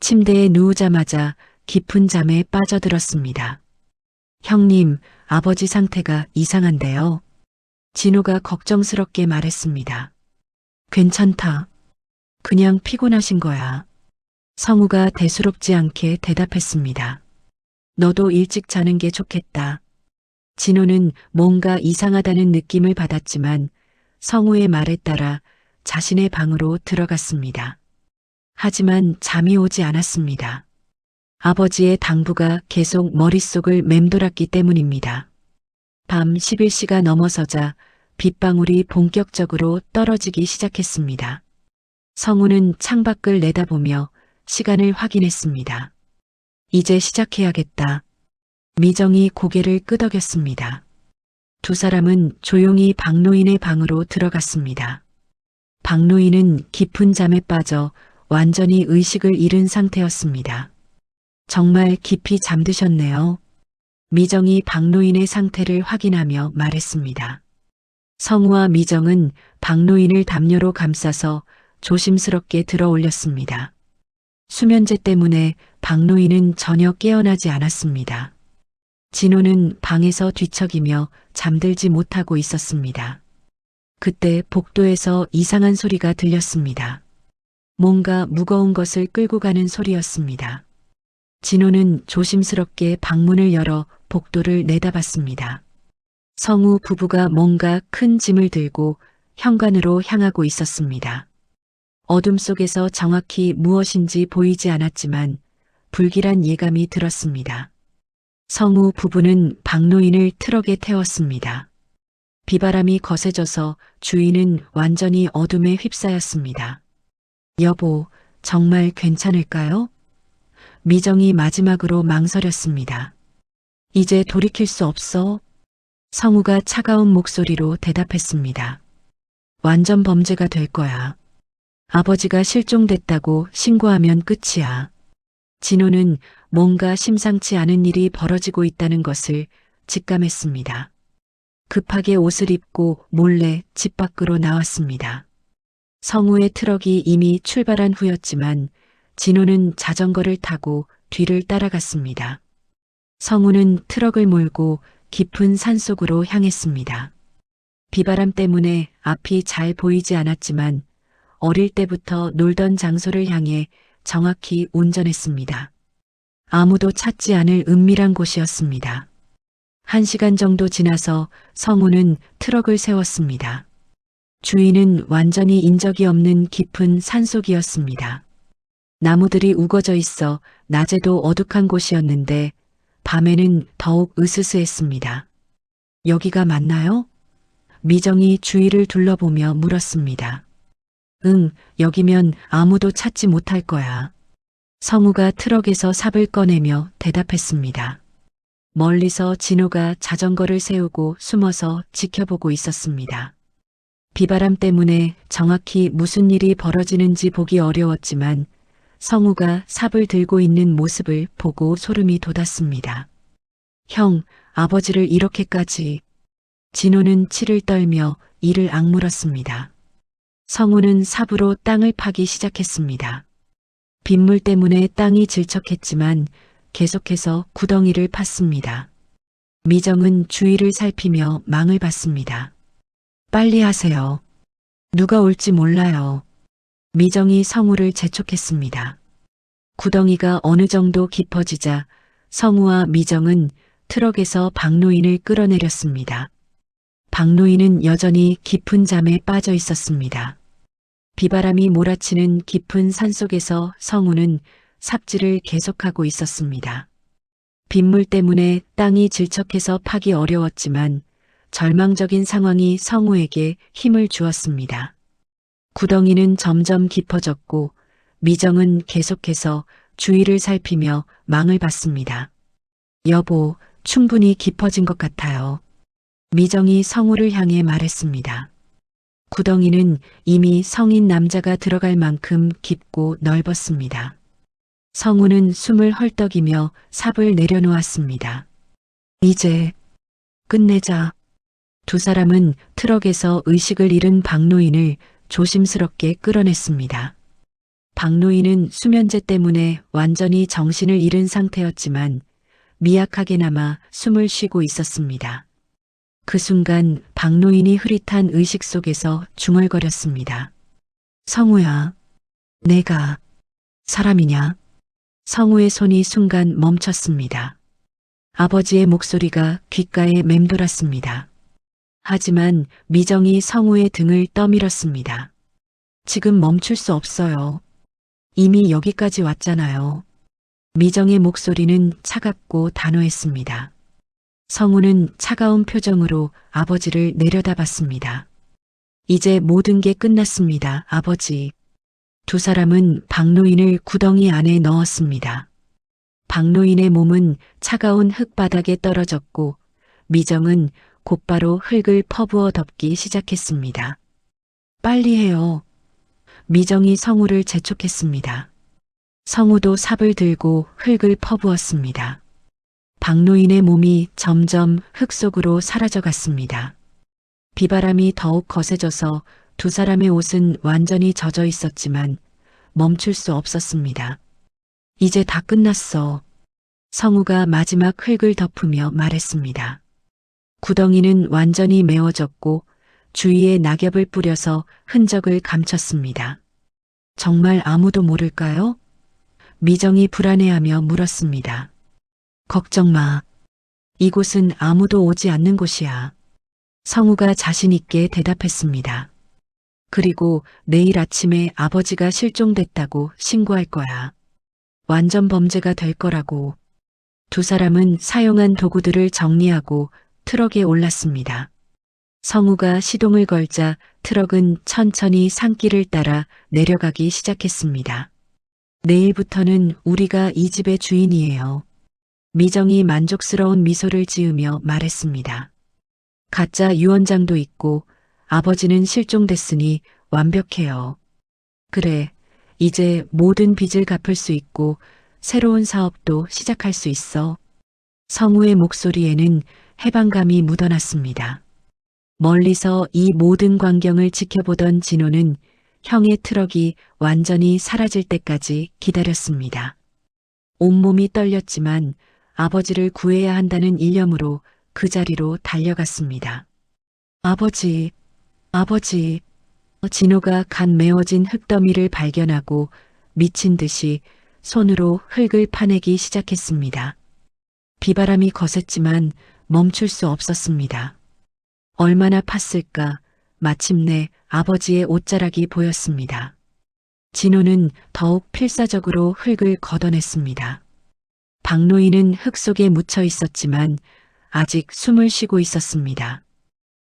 침대에 누우자마자 깊은 잠에 빠져들었습니다. 형님, 아버지 상태가 이상한데요. 진호가 걱정스럽게 말했습니다. 괜찮다. 그냥 피곤하신 거야. 성우가 대수롭지 않게 대답했습니다. 너도 일찍 자는 게 좋겠다. 진호는 뭔가 이상하다는 느낌을 받았지만 성우의 말에 따라 자신의 방으로 들어갔습니다. 하지만 잠이 오지 않았습니다. 아버지의 당부가 계속 머릿속을 맴돌았기 때문입니다. 밤 11시가 넘어서자 빗방울이 본격적으로 떨어지기 시작했습니다. 성우는 창밖을 내다보며 시간을 확인했습니다. 이제 시작해야겠다. 미정이 고개를 끄덕였습니다. 두 사람은 조용히 박노인의 방으로 들어갔습니다. 박노인은 깊은 잠에 빠져 완전히 의식을 잃은 상태였습니다. 정말 깊이 잠드셨네요. 미정이 박노인의 상태를 확인하며 말했습니다. 성우와 미정은 박노인을 담요로 감싸서 조심스럽게 들어 올렸습니다. 수면제 때문에 박노인은 전혀 깨어나지 않았습니다. 진호는 방에서 뒤척이며 잠들지 못하고 있었습니다. 그때 복도에서 이상한 소리가 들렸습니다. 뭔가 무거운 것을 끌고 가는 소리였습니다. 진호는 조심스럽게 방문을 열어 복도를 내다봤습니다. 성우 부부가 뭔가 큰 짐을 들고 현관으로 향하고 있었습니다. 어둠 속에서 정확히 무엇인지 보이지 않았지만 불길한 예감이 들었습니다. 성우 부부는 박노인을 트럭에 태웠습니다. 비바람이 거세져서 주위는 완전히 어둠에 휩싸였습니다. 여보, 정말 괜찮을까요? 미정이 마지막으로 망설였습니다. 이제 돌이킬 수 없어. 성우가 차가운 목소리로 대답했습니다. 완전 범죄가 될 거야. 아버지가 실종됐다고 신고하면 끝이야. 진호는 뭔가 심상치 않은 일이 벌어지고 있다는 것을 직감했습니다. 급하게 옷을 입고 몰래 집 밖으로 나왔습니다. 성우의 트럭이 이미 출발한 후였지만 진호는 자전거를 타고 뒤를 따라갔습니다. 성우는 트럭을 몰고 깊은 산속으로 향했습니다. 비바람 때문에 앞이 잘 보이지 않았지만 어릴 때부터 놀던 장소를 향해 정확히 운전했습니다. 아무도 찾지 않을 은밀한 곳이었습니다. 1시간 정도 지나서 성우는 트럭을 세웠습니다. 주위는 완전히 인적이 없는 깊은 산속이었습니다. 나무들이 우거져 있어 낮에도 어둑한 곳이었는데 밤에는 더욱 으스스했습니다. 여기가 맞나요? 미정이 주위를 둘러보며 물었습니다. 응, 여기면 아무도 찾지 못할 거야. 성우가 트럭에서 삽을 꺼내며 대답했습니다. 멀리서 진호가 자전거를 세우고 숨어서 지켜보고 있었습니다. 비바람 때문에 정확히 무슨 일이 벌어지는지 보기 어려웠지만 성우가 삽을 들고 있는 모습을 보고 소름이 돋았습니다. 형, 아버지를 이렇게까지. 진호는 치를 떨며 이를 악물었습니다. 성우는 삽으로 땅을 파기 시작했습니다. 빗물 때문에 땅이 질척했지만 계속해서 구덩이를 팠습니다. 미정은 주위를 살피며 망을 봤습니다. 빨리 하세요. 누가 올지 몰라요. 미정이 성우를 재촉했습니다. 구덩이가 어느 정도 깊어지자 성우와 미정은 트럭에서 박노인을 끌어내렸습니다. 박노인은 여전히 깊은 잠에 빠져 있었습니다. 비바람이 몰아치는 깊은 산속에서 성우는 삽질을 계속하고 있었습니다. 빗물 때문에 땅이 질척해서 파기 어려웠지만 절망적인 상황이 성우에게 힘을 주었습니다. 구덩이는 점점 깊어졌고 미정은 계속해서 주위를 살피며 망을 봤습니다. 여보, 충분히 깊어진 것 같아요. 미정이 성우를 향해 말했습니다. 구덩이는 이미 성인 남자가 들어갈 만큼 깊고 넓었습니다. 성우는 숨을 헐떡이며 삽을 내려놓았습니다. 이제 끝내자. 두 사람은 트럭에서 의식을 잃은 박노인을 조심스럽게 끌어냈습니다. 박노인은 수면제 때문에 완전히 정신을 잃은 상태였지만 미약하게나마 숨을 쉬고 있었습니다. 그 순간 박노인이 흐릿한 의식 속에서 중얼거렸습니다. 성우야, 내가 사람이냐? 성우의 손이 순간 멈췄습니다. 아버지의 목소리가 귓가에 맴돌았습니다. 하지만 미정이 성우의 등을 떠밀었습니다. 지금 멈출 수 없어요. 이미 여기까지 왔잖아요. 미정의 목소리는 차갑고 단호했습니다. 성우는 차가운 표정으로 아버지를 내려다봤습니다. 이제 모든 게 끝났습니다, 아버지. 두 사람은 박노인을 구덩이 안에 넣었습니다. 박노인의 몸은 차가운 흙바닥에 떨어졌고 미정은 곧바로 흙을 퍼부어 덮기 시작했습니다. 빨리 해요. 미정이 성우를 재촉했습니다. 성우도 삽을 들고 흙을 퍼부었습니다. 박노인의 몸이 점점 흙 속으로 사라져갔습니다. 비바람이 더욱 거세져서 두 사람의 옷은 완전히 젖어 있었지만 멈출 수 없었습니다. 이제 다 끝났어. 성우가 마지막 흙을 덮으며 말했습니다. 구덩이는 완전히 메워졌고 주위에 낙엽을 뿌려서 흔적을 감췄습니다. 정말 아무도 모를까요? 미정이 불안해하며 물었습니다. 걱정 마. 이곳은 아무도 오지 않는 곳이야. 성우가 자신 있게 대답했습니다. 그리고 내일 아침에 아버지가 실종됐다고 신고할 거야. 완전 범죄가 될 거라고. 두 사람은 사용한 도구들을 정리하고 트럭에 올랐습니다. 성우가 시동을 걸자 트럭은 천천히 산길을 따라 내려가기 시작했습니다. 내일부터는 우리가 이 집의 주인이에요. 미정이 만족스러운 미소를 지으며 말했습니다. 가짜 유언장도 있고 아버지는 실종됐으니 완벽해요. 그래, 이제 모든 빚을 갚을 수 있고 새로운 사업도 시작할 수 있어. 성우의 목소리에는 해방감이 묻어났습니다. 멀리서 이 모든 광경을 지켜보던 진호는 형의 트럭이 완전히 사라질 때까지 기다렸습니다. 온몸이 떨렸지만 아버지를 구해야 한다는 일념으로 그 자리로 달려갔습니다. 아버지, 아버지. 진호가 간 메워진 흙더미를 발견하고 미친 듯이 손으로 흙을 파내기 시작했습니다. 비바람이 거셌지만 멈출 수 없었습니다. 얼마나 팠을까. 마침내 아버지의 옷자락이 보였습니다. 진호는 더욱 필사적으로 흙을 걷어냈습니다. 박노인은 흙 속에 묻혀 있었지만 아직 숨을 쉬고 있었습니다.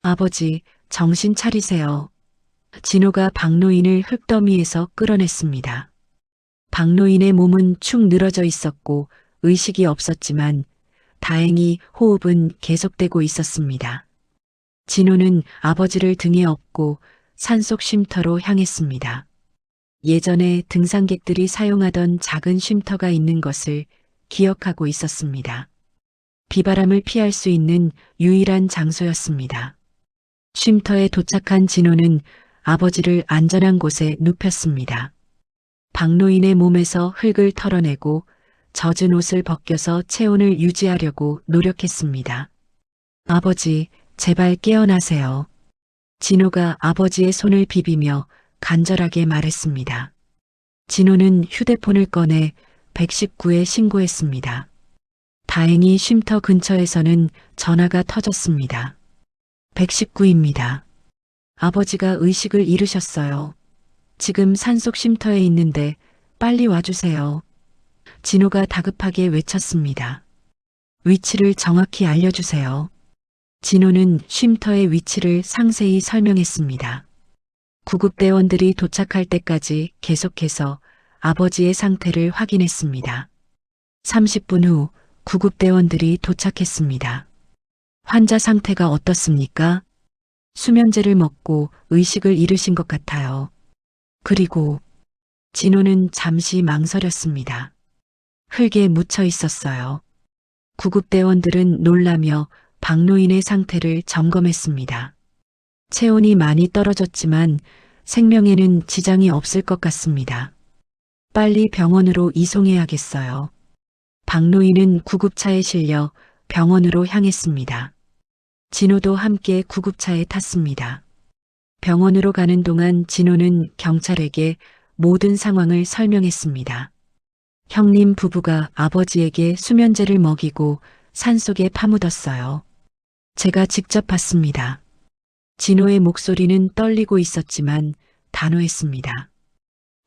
아버지, 정신 차리세요. 진호가 박노인을 흙더미에서 끌어냈습니다. 박노인의 몸은 축 늘어져 있었고 의식이 없었지만 다행히 호흡은 계속되고 있었습니다. 진호는 아버지를 등에 업고 산속 쉼터로 향했습니다. 예전에 등산객들이 사용하던 작은 쉼터가 있는 것을 기억하고 있었습니다. 비바람을 피할 수 있는 유일한 장소였습니다. 쉼터에 도착한 진호는 아버지를 안전한 곳에 눕혔습니다. 박노인의 몸에서 흙을 털어내고 젖은 옷을 벗겨서 체온을 유지하려고 노력했습니다. 아버지, 제발 깨어나세요. 진호가 아버지의 손을 비비며 간절하게 말했습니다. 진호는 휴대폰을 꺼내 119에 신고했습니다. 다행히 쉼터 근처에서는 전화가 터졌습니다. 119입니다. 아버지가 의식을 잃으셨어요. 지금 산속 쉼터에 있는데 빨리 와주세요. 진호가 다급하게 외쳤습니다. 위치를 정확히 알려주세요. 진호는 쉼터의 위치를 상세히 설명했습니다. 구급대원들이 도착할 때까지 계속해서 아버지의 상태를 확인했습니다. 30분 후 구급대원들이 도착했습니다. 환자 상태가 어떻습니까? 수면제를 먹고 의식을 잃으신 것 같아요. 그리고 진호는 잠시 망설였습니다. 흙에 묻혀 있었어요. 구급대원들은 놀라며 박노인의 상태를 점검했습니다. 체온이 많이 떨어졌지만 생명에는 지장이 없을 것 같습니다. 빨리 병원으로 이송해야겠어요. 박노인은 구급차에 실려 병원으로 향했습니다. 진호도 함께 구급차에 탔습니다. 병원으로 가는 동안 진호는 경찰에게 모든 상황을 설명했습니다. 형님 부부가 아버지에게 수면제를 먹이고 산속에 파묻었어요. 제가 직접 봤습니다. 진호의 목소리는 떨리고 있었지만 단호했습니다.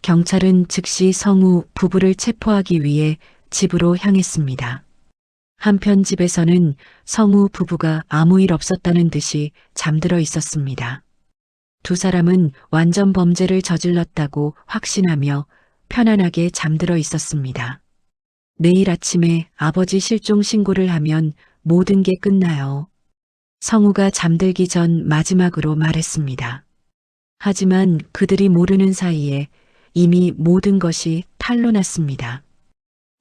경찰은 즉시 성우 부부를 체포하기 위해 집으로 향했습니다. 한편 집에서는 성우 부부가 아무 일 없었다는 듯이 잠들어 있었습니다. 두 사람은 완전 범죄를 저질렀다고 확신하며 편안하게 잠들어 있었습니다. 내일 아침에 아버지 실종 신고를 하면 모든 게 끝나요. 성우가 잠들기 전 마지막으로 말했습니다. 하지만 그들이 모르는 사이에 이미 모든 것이 탄로났습니다.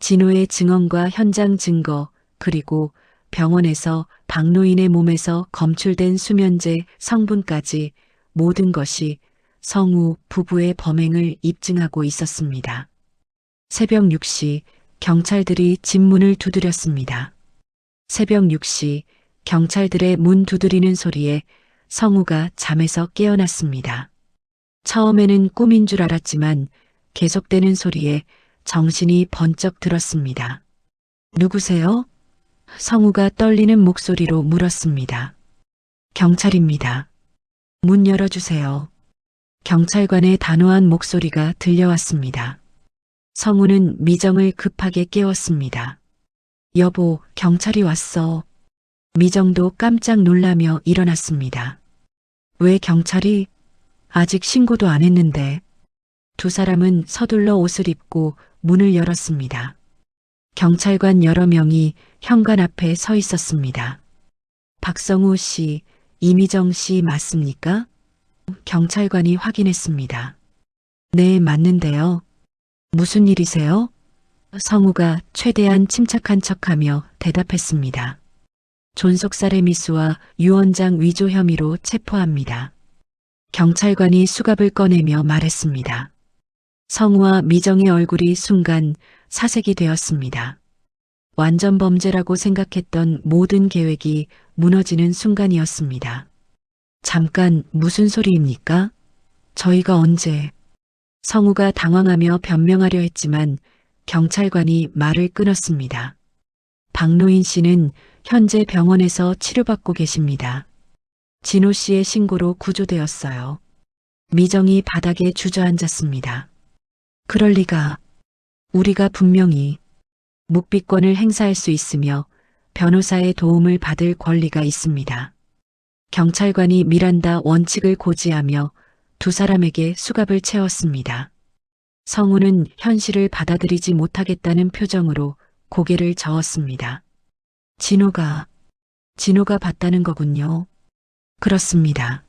진호의 증언과 현장 증거, 그리고 병원에서 박노인의 몸에서 검출된 수면제 성분까지 모든 것이 성우 부부의 범행을 입증하고 있었습니다. 새벽 6시 경찰들이 집 문을 두드렸습니다. 새벽 6시 경찰들의 문 두드리는 소리에 성우가 잠에서 깨어났습니다. 처음에는 꿈인 줄 알았지만 계속되는 소리에 정신이 번쩍 들었습니다. 누구세요? 성우가 떨리는 목소리로 물었습니다. 경찰입니다. 문 열어주세요. 경찰관의 단호한 목소리가 들려왔습니다. 성우는 미정을 급하게 깨웠습니다. 여보, 경찰이 왔어. 미정도 깜짝 놀라며 일어났습니다. 왜 경찰이? 아직 신고도 안 했는데. 두 사람은 서둘러 옷을 입고 문을 열었습니다. 경찰관 여러 명이 현관 앞에 서 있었습니다. 박성우 씨, 이미정 씨 맞습니까? 경찰관이 확인했습니다. 네, 맞는데요. 무슨 일이세요? 성우가 최대한 침착한 척하며 대답했습니다. 존속살해 미수와 유언장 위조 혐의로 체포합니다. 경찰관이 수갑을 꺼내며 말했습니다. 성우와 미정의 얼굴이 순간 사색이 되었습니다. 완전 범죄라고 생각했던 모든 계획이 무너지는 순간이었습니다. 잠깐, 무슨 소리입니까? 저희가 언제? 성우가 당황하며 변명하려 했지만 경찰관이 말을 끊었습니다. 박노인 씨는 현재 병원에서 치료받고 계십니다. 진호 씨의 신고로 구조되었어요. 미정이 바닥에 주저앉았습니다. 그럴 리가. 우리가 분명히 묵비권을 행사할 수 있으며 변호사의 도움을 받을 권리가 있습니다. 경찰관이 미란다 원칙을 고지하며 두 사람에게 수갑을 채웠습니다. 성우는 현실을 받아들이지 못하겠다는 표정으로 고개를 저었습니다. 진호가 봤다는 거군요. 그렇습니다.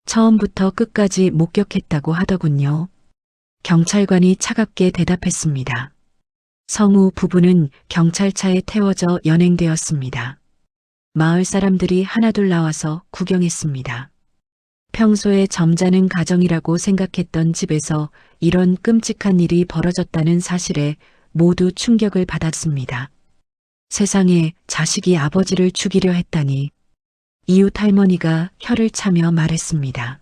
처음부터 끝까지 목격했다고 하더군요. 경찰관이 차갑게 대답했습니다. 성우 부부는 경찰차에 태워져 연행되었습니다. 마을 사람들이 하나둘 나와서 구경했습니다. 평소에 점잖은 가정이라고 생각했던 집에서 이런 끔찍한 일이 벌어졌다는 사실에 모두 충격을 받았습니다. 세상에, 자식이 아버지를 죽이려 했다니. 이웃 할머니가 혀를 차며 말했습니다.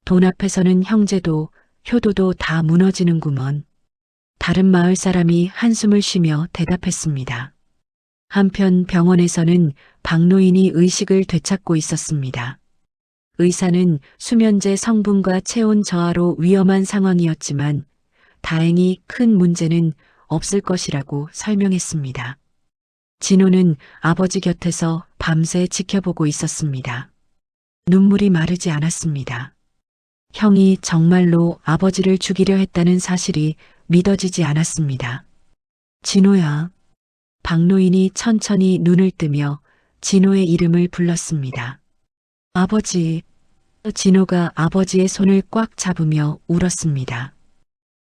돈 앞에서는 형제도 효도도 다 무너지는구먼. 다른 마을 사람이 한숨을 쉬며 대답했습니다. 한편 병원에서는 박노인이 의식을 되찾고 있었습니다. 의사는 수면제 성분과 체온 저하로 위험한 상황이었지만 다행히 큰 문제는 없을 것이라고 설명했습니다. 진호는 아버지 곁에서 밤새 지켜보고 있었습니다. 눈물이 마르지 않았습니다. 형이 정말로 아버지를 죽이려 했다는 사실이 믿어지지 않았습니다. 진호야. 박노인이 천천히 눈을 뜨며 진호의 이름을 불렀습니다. 아버지. 진호가 아버지의 손을 꽉 잡으며 울었습니다.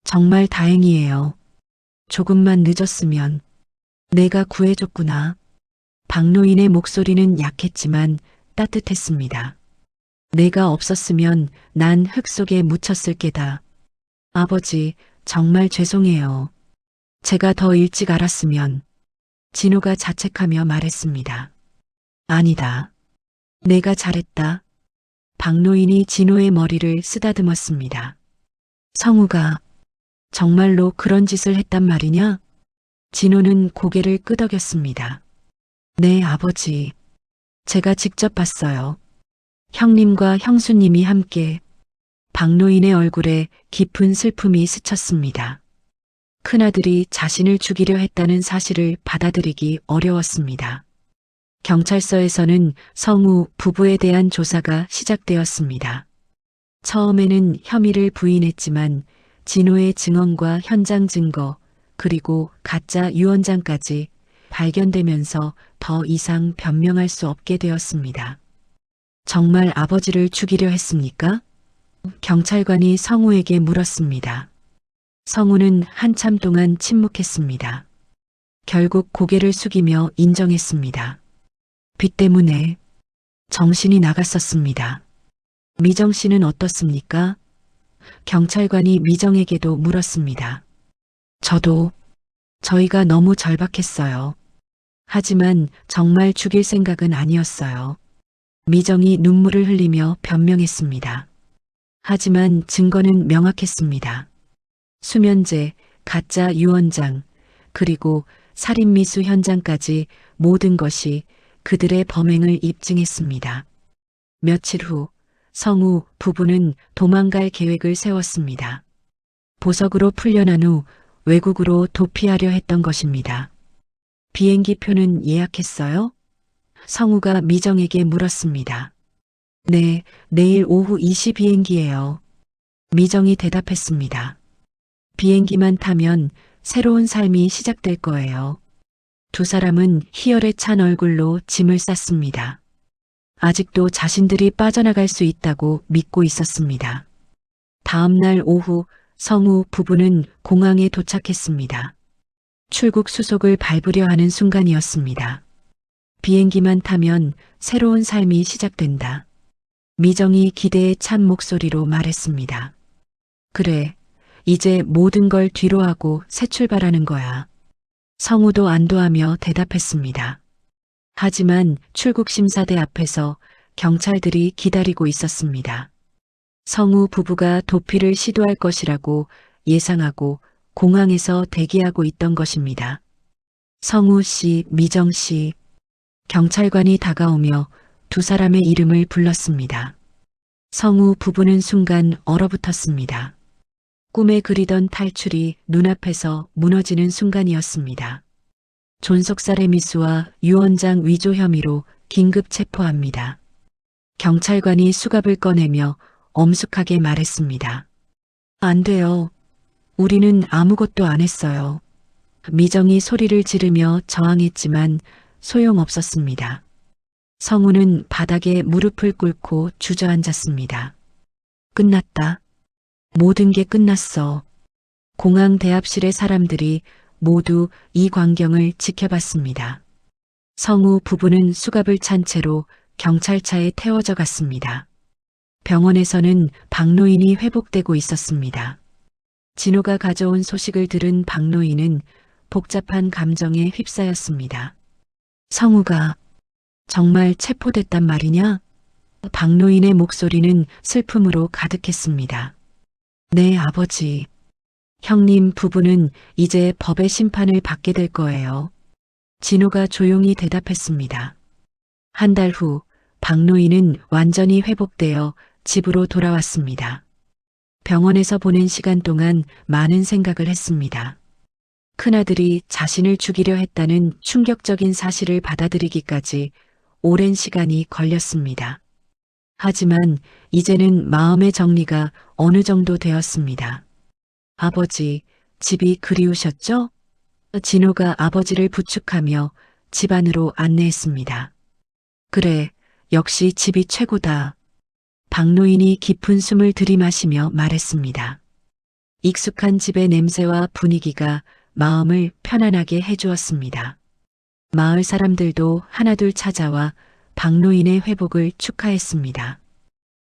정말 다행이에요. 조금만 늦었으면 내가 구해줬구나. 박노인의 목소리는 약했지만 따뜻했습니다. 내가 없었으면 난 흙 속에 묻혔을 게다. 아버지, 정말 죄송해요. 제가 더 일찍 알았으면. 진호가 자책하며 말했습니다. 아니다. 내가 잘했다. 박노인이 진호의 머리를 쓰다듬었습니다. 성우가 정말로 그런 짓을 했단 말이냐? 진호는 고개를 끄덕였습니다. 네, 아버지. 제가 직접 봤어요. 형님과 형수님이 함께. 박노인의 얼굴에 깊은 슬픔이 스쳤습니다. 큰아들이 자신을 죽이려 했다는 사실을 받아들이기 어려웠습니다. 경찰서에서는 성우 부부에 대한 조사가 시작되었습니다. 처음에는 혐의를 부인했지만 진호의 증언과 현장 증거 그리고 가짜 유언장까지 발견되면서 더 이상 변명할 수 없게 되었습니다. 정말 아버지를 죽이려 했습니까? 경찰관이 성우에게 물었습니다. 성우는 한참 동안 침묵했습니다. 결국 고개를 숙이며 인정했습니다. 빚 때문에 정신이 나갔었습니다. 미정 씨는 어떻습니까? 경찰관이 미정에게도 물었습니다. 저희가 너무 절박했어요. 하지만 정말 죽일 생각은 아니었어요. 미정이 눈물을 흘리며 변명했습니다. 하지만 증거는 명확했습니다. 수면제, 가짜 유언장, 그리고 살인미수 현장까지 모든 것이 그들의 범행을 입증했습니다. 며칠 후 성우 부부는 도망갈 계획을 세웠습니다. 보석으로 풀려난 후 외국으로 도피하려 했던 것입니다. 비행기 표는 예약했어요? 성우가 미정에게 물었습니다. 네, 내일 오후 2시 비행기예요. 미정이 대답했습니다. 비행기만 타면 새로운 삶이 시작될 거예요. 두 사람은 희열에 찬 얼굴로 짐을 쌌습니다. 아직도 자신들이 빠져나갈 수 있다고 믿고 있었습니다. 다음 날 오후 성우 부부는 공항에 도착했습니다. 출국 수속을 밟으려 하는 순간이었습니다. 비행기만 타면 새로운 삶이 시작된다. 미정이 기대에 찬 목소리로 말했습니다. 그래, 이제 모든 걸 뒤로하고 새 출발하는 거야. 성우도 안도하며 대답했습니다. 하지만 출국 심사대 앞에서 경찰들이 기다리고 있었습니다. 성우 부부가 도피를 시도할 것이라고 예상하고 공항에서 대기하고 있던 것입니다. 성우 씨, 미정 씨. 경찰관이 다가오며 두 사람의 이름을 불렀습니다. 성우 부부는 순간 얼어붙었습니다. 꿈에 그리던 탈출이 눈앞에서 무너지는 순간이었습니다. 존속살해 미수와 유언장 위조 혐의로 긴급 체포합니다. 경찰관이 수갑을 꺼내며 엄숙하게 말했습니다. 안 돼요. 우리는 아무것도 안 했어요. 미정이 소리를 지르며 저항했지만 소용없었습니다. 성우는 바닥에 무릎을 꿇고 주저앉았습니다. 끝났다. 모든 게 끝났어. 공항 대합실의 사람들이 모두 이 광경을 지켜봤습니다. 성우 부부는 수갑을 찬 채로 경찰차에 태워져 갔습니다. 병원에서는 박노인이 회복되고 있었습니다. 진호가 가져온 소식을 들은 박노인은 복잡한 감정에 휩싸였습니다. 성우가 정말 체포됐단 말이냐? 박노인의 목소리는 슬픔으로 가득했습니다. 네, 아버지. 형님 부부는 이제 법의 심판을 받게 될 거예요. 진호가 조용히 대답했습니다. 한 달 후 박노인은 완전히 회복되어 집으로 돌아왔습니다. 병원에서 보낸 시간 동안 많은 생각을 했습니다. 큰아들이 자신을 죽이려 했다는 충격적인 사실을 받아들이기까지 오랜 시간이 걸렸습니다. 하지만 이제는 마음의 정리가 어느 정도 되었습니다. 아버지, 집이 그리우셨죠? 진호가 아버지를 부축하며 집 안으로 안내했습니다. 그래, 역시 집이 최고다. 박노인이 깊은 숨을 들이마시며 말했습니다. 익숙한 집의 냄새와 분위기가 마음을 편안하게 해주었습니다. 마을 사람들도 하나둘 찾아와 박노인의 회복을 축하했습니다.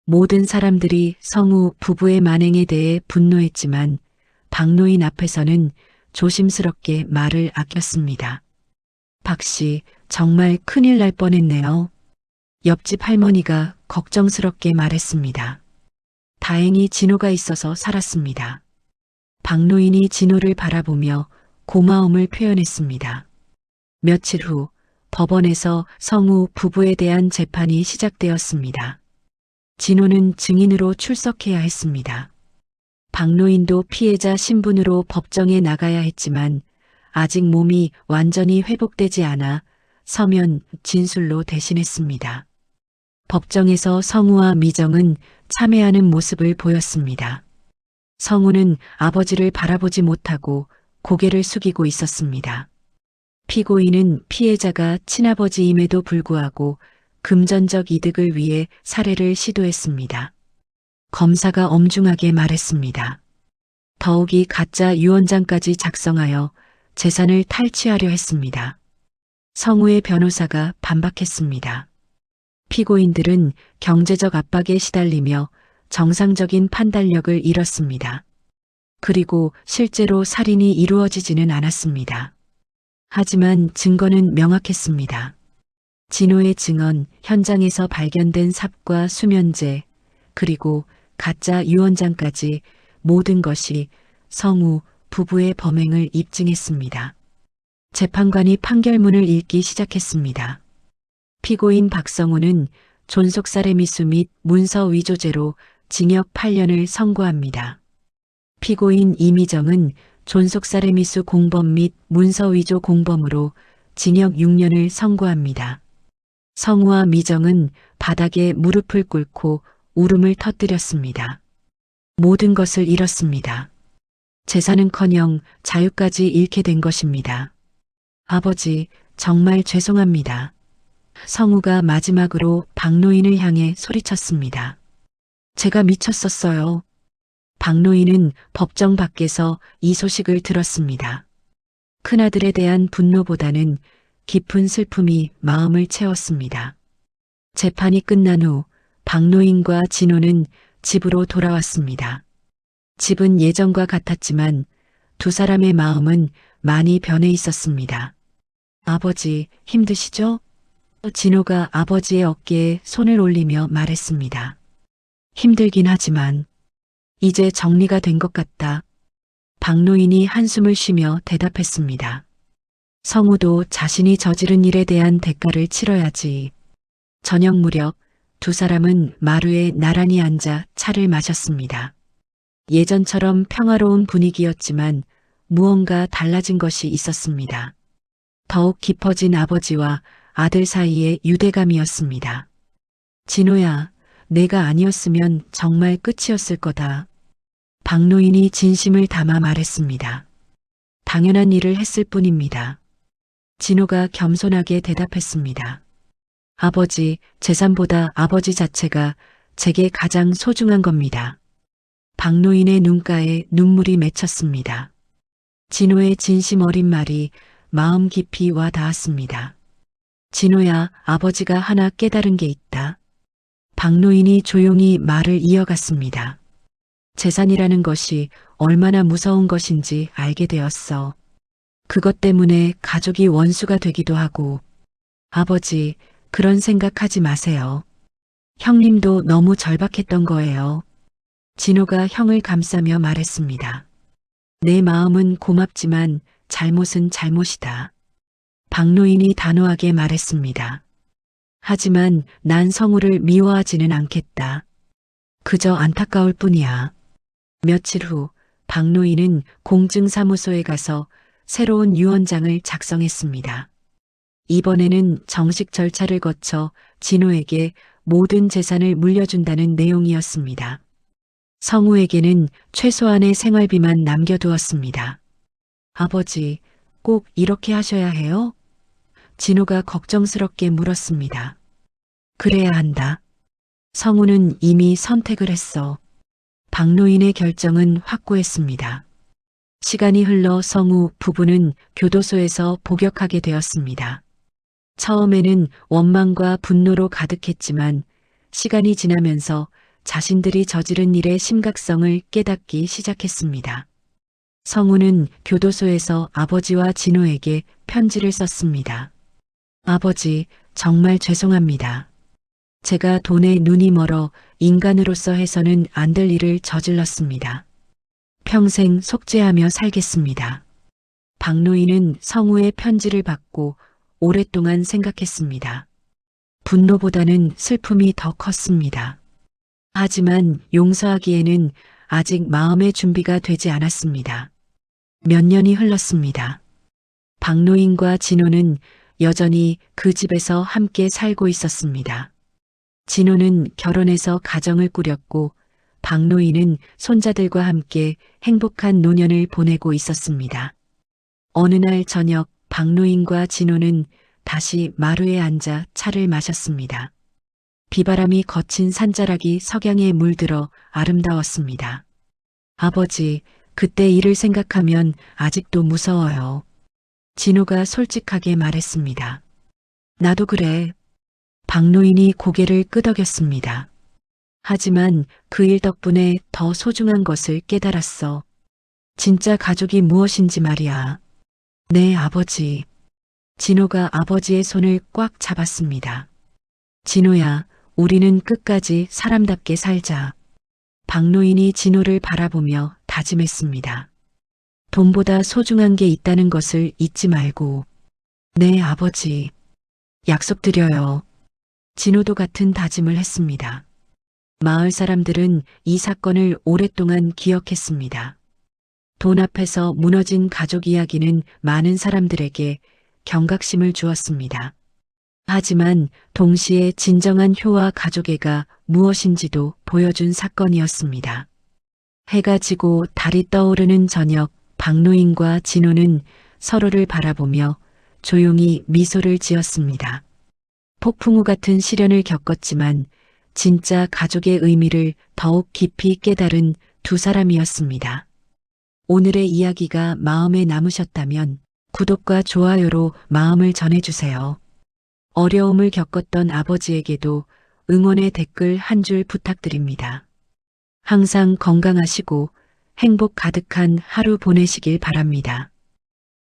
모든 사람들이 성우 부부의 만행에 대해 분노했지만 박노인 앞에서는 조심스럽게 말을 아꼈습니다. 박 씨, 정말 큰일 날 뻔했네요. 옆집 할머니가 걱정스럽게 말했습니다. 다행히 진호가 있어서 살았습니다. 박노인이 진호를 바라보며 고마움을 표현했습니다. 며칠 후 법원에서 성우 부부에 대한 재판이 시작되었습니다. 진호는 증인으로 출석해야 했습니다. 박노인도 피해자 신분으로 법정에 나가야 했지만 아직 몸이 완전히 회복되지 않아 서면 진술로 대신했습니다. 법정에서 성우와 미정은 참회하는 모습을 보였습니다. 성우는 아버지를 바라보지 못하고 고개를 숙이고 있었습니다. 피고인은 피해자가 친아버지임에도 불구하고 금전적 이득을 위해 살해를 시도했습니다. 검사가 엄중하게 말했습니다. 더욱이 가짜 유언장까지 작성하여 재산을 탈취하려 했습니다. 성우의 변호사가 반박했습니다. 피고인들은 경제적 압박에 시달리며 정상적인 판단력을 잃었습니다. 그리고 실제로 살인이 이루어지지는 않았습니다. 하지만 증거는 명확했습니다. 진호의 증언, 현장에서 발견된 삽과 수면제, 그리고 가짜 유언장까지 모든 것이 성우 부부의 범행을 입증했습니다. 재판관이 판결문을 읽기 시작했습니다. 피고인 박성우는 존속살해 미수 및 문서 위조죄로 징역 8년을 선고합니다. 피고인 이미정은 존속살해 미수 공범 및 문서 위조 공범으로 징역 6년을 선고합니다. 성우와 미정은 바닥에 무릎을 꿇고 울음을 터뜨렸습니다. 모든 것을 잃었습니다. 재산은커녕 자유까지 잃게 된 것입니다. 아버지, 정말 죄송합니다. 성우가 마지막으로 박노인을 향해 소리쳤습니다. 제가 미쳤었어요. 박노인은 법정 밖에서 이 소식을 들었습니다. 큰아들에 대한 분노보다는 깊은 슬픔이 마음을 채웠습니다. 재판이 끝난 후 박노인과 진호는 집으로 돌아왔습니다. 집은 예전과 같았지만 두 사람의 마음은 많이 변해 있었습니다. 아버지, 힘드시죠? 진호가 아버지의 어깨에 손을 올리며 말했습니다. 힘들긴 하지만 이제 정리가 된 것 같다. 박노인이 한숨을 쉬며 대답했습니다. 성우도 자신이 저지른 일에 대한 대가를 치러야지. 저녁 무렵 두 사람은 마루에 나란히 앉아 차를 마셨습니다. 예전처럼 평화로운 분위기였지만 무언가 달라진 것이 있었습니다. 더욱 깊어진 아버지와 아들 사이의 유대감이었습니다. 진호야, 내가 아니었으면 정말 끝이었을 거다. 박노인이 진심을 담아 말했습니다. 당연한 일을 했을 뿐입니다. 진호가 겸손하게 대답했습니다. 아버지, 재산보다 아버지 자체가 제게 가장 소중한 겁니다. 박노인의 눈가에 눈물이 맺혔습니다. 진호의 진심 어린 말이 마음 깊이 와 닿았습니다. 진호야, 아버지가 하나 깨달은 게 있다. 박노인이 조용히 말을 이어갔습니다. 재산이라는 것이 얼마나 무서운 것인지 알게 되었어. 그것 때문에 가족이 원수가 되기도 하고. 아버지, 그런 생각하지 마세요. 형님도 너무 절박했던 거예요. 진호가 형을 감싸며 말했습니다. 내 마음은 고맙지만 잘못은 잘못이다. 박노인이 단호하게 말했습니다. 하지만 난 성우를 미워하지는 않겠다. 그저 안타까울 뿐이야. 며칠 후 박노인은 공증사무소에 가서 새로운 유언장을 작성했습니다. 이번에는 정식 절차를 거쳐 진호에게 모든 재산을 물려준다는 내용이었습니다. 성우에게는 최소한의 생활비만 남겨두었습니다. 아버지, 꼭 이렇게 하셔야 해요? 진호가 걱정스럽게 물었습니다. 그래야 한다. 성우는 이미 선택을 했어. 박노인의 결정은 확고했습니다. 시간이 흘러 성우 부부는 교도소에서 복역하게 되었습니다. 처음에는 원망과 분노로 가득했지만 시간이 지나면서 자신들이 저지른 일의 심각성을 깨닫기 시작했습니다. 성우는 교도소에서 아버지와 진호에게 편지를 썼습니다. 아버지, 정말 죄송합니다. 제가 돈에 눈이 멀어 인간으로서 해서는 안 될 일을 저질렀습니다. 평생 속죄하며 살겠습니다. 박노인은 성우의 편지를 받고 오랫동안 생각했습니다. 분노보다는 슬픔이 더 컸습니다. 하지만 용서하기에는 아직 마음의 준비가 되지 않았습니다. 몇 년이 흘렀습니다. 박노인과 진호는 여전히 그 집에서 함께 살고 있었습니다. 진호는 결혼해서 가정을 꾸렸고 박노인은 손자들과 함께 행복한 노년을 보내고 있었습니다. 어느 날 저녁 박노인과 진호는 다시 마루에 앉아 차를 마셨습니다. 비바람이 거친 산자락이 석양에 물들어 아름다웠습니다. 아버지, 그때 일을 생각하면 아직도 무서워요. 진호가 솔직하게 말했습니다. 나도 그래. 박노인이 고개를 끄덕였습니다. 하지만 그 일 덕분에 더 소중한 것을 깨달았어. 진짜 가족이 무엇인지 말이야. 네, 아버지. 진호가 아버지의 손을 꽉 잡았습니다. 진호야, 우리는 끝까지 사람답게 살자. 박노인이 진호를 바라보며 다짐했습니다. 돈보다 소중한 게 있다는 것을 잊지 말고. 네, 아버지. 약속드려요. 진호도 같은 다짐을 했습니다. 마을 사람들은 이 사건을 오랫동안 기억했습니다. 돈 앞에서 무너진 가족 이야기는 많은 사람들에게 경각심을 주었습니다. 하지만 동시에 진정한 효와 가족애가 무엇인지도 보여준 사건이었습니다. 해가 지고 달이 떠오르는 저녁, 박노인과 진호는 서로를 바라보며 조용히 미소를 지었습니다. 폭풍우 같은 시련을 겪었지만 진짜 가족의 의미를 더욱 깊이 깨달은 두 사람이었습니다. 오늘의 이야기가 마음에 남으셨다면 구독과 좋아요로 마음을 전해주세요. 어려움을 겪었던 아버지에게도 응원의 댓글 한 줄 부탁드립니다. 항상 건강하시고 행복 가득한 하루 보내시길 바랍니다.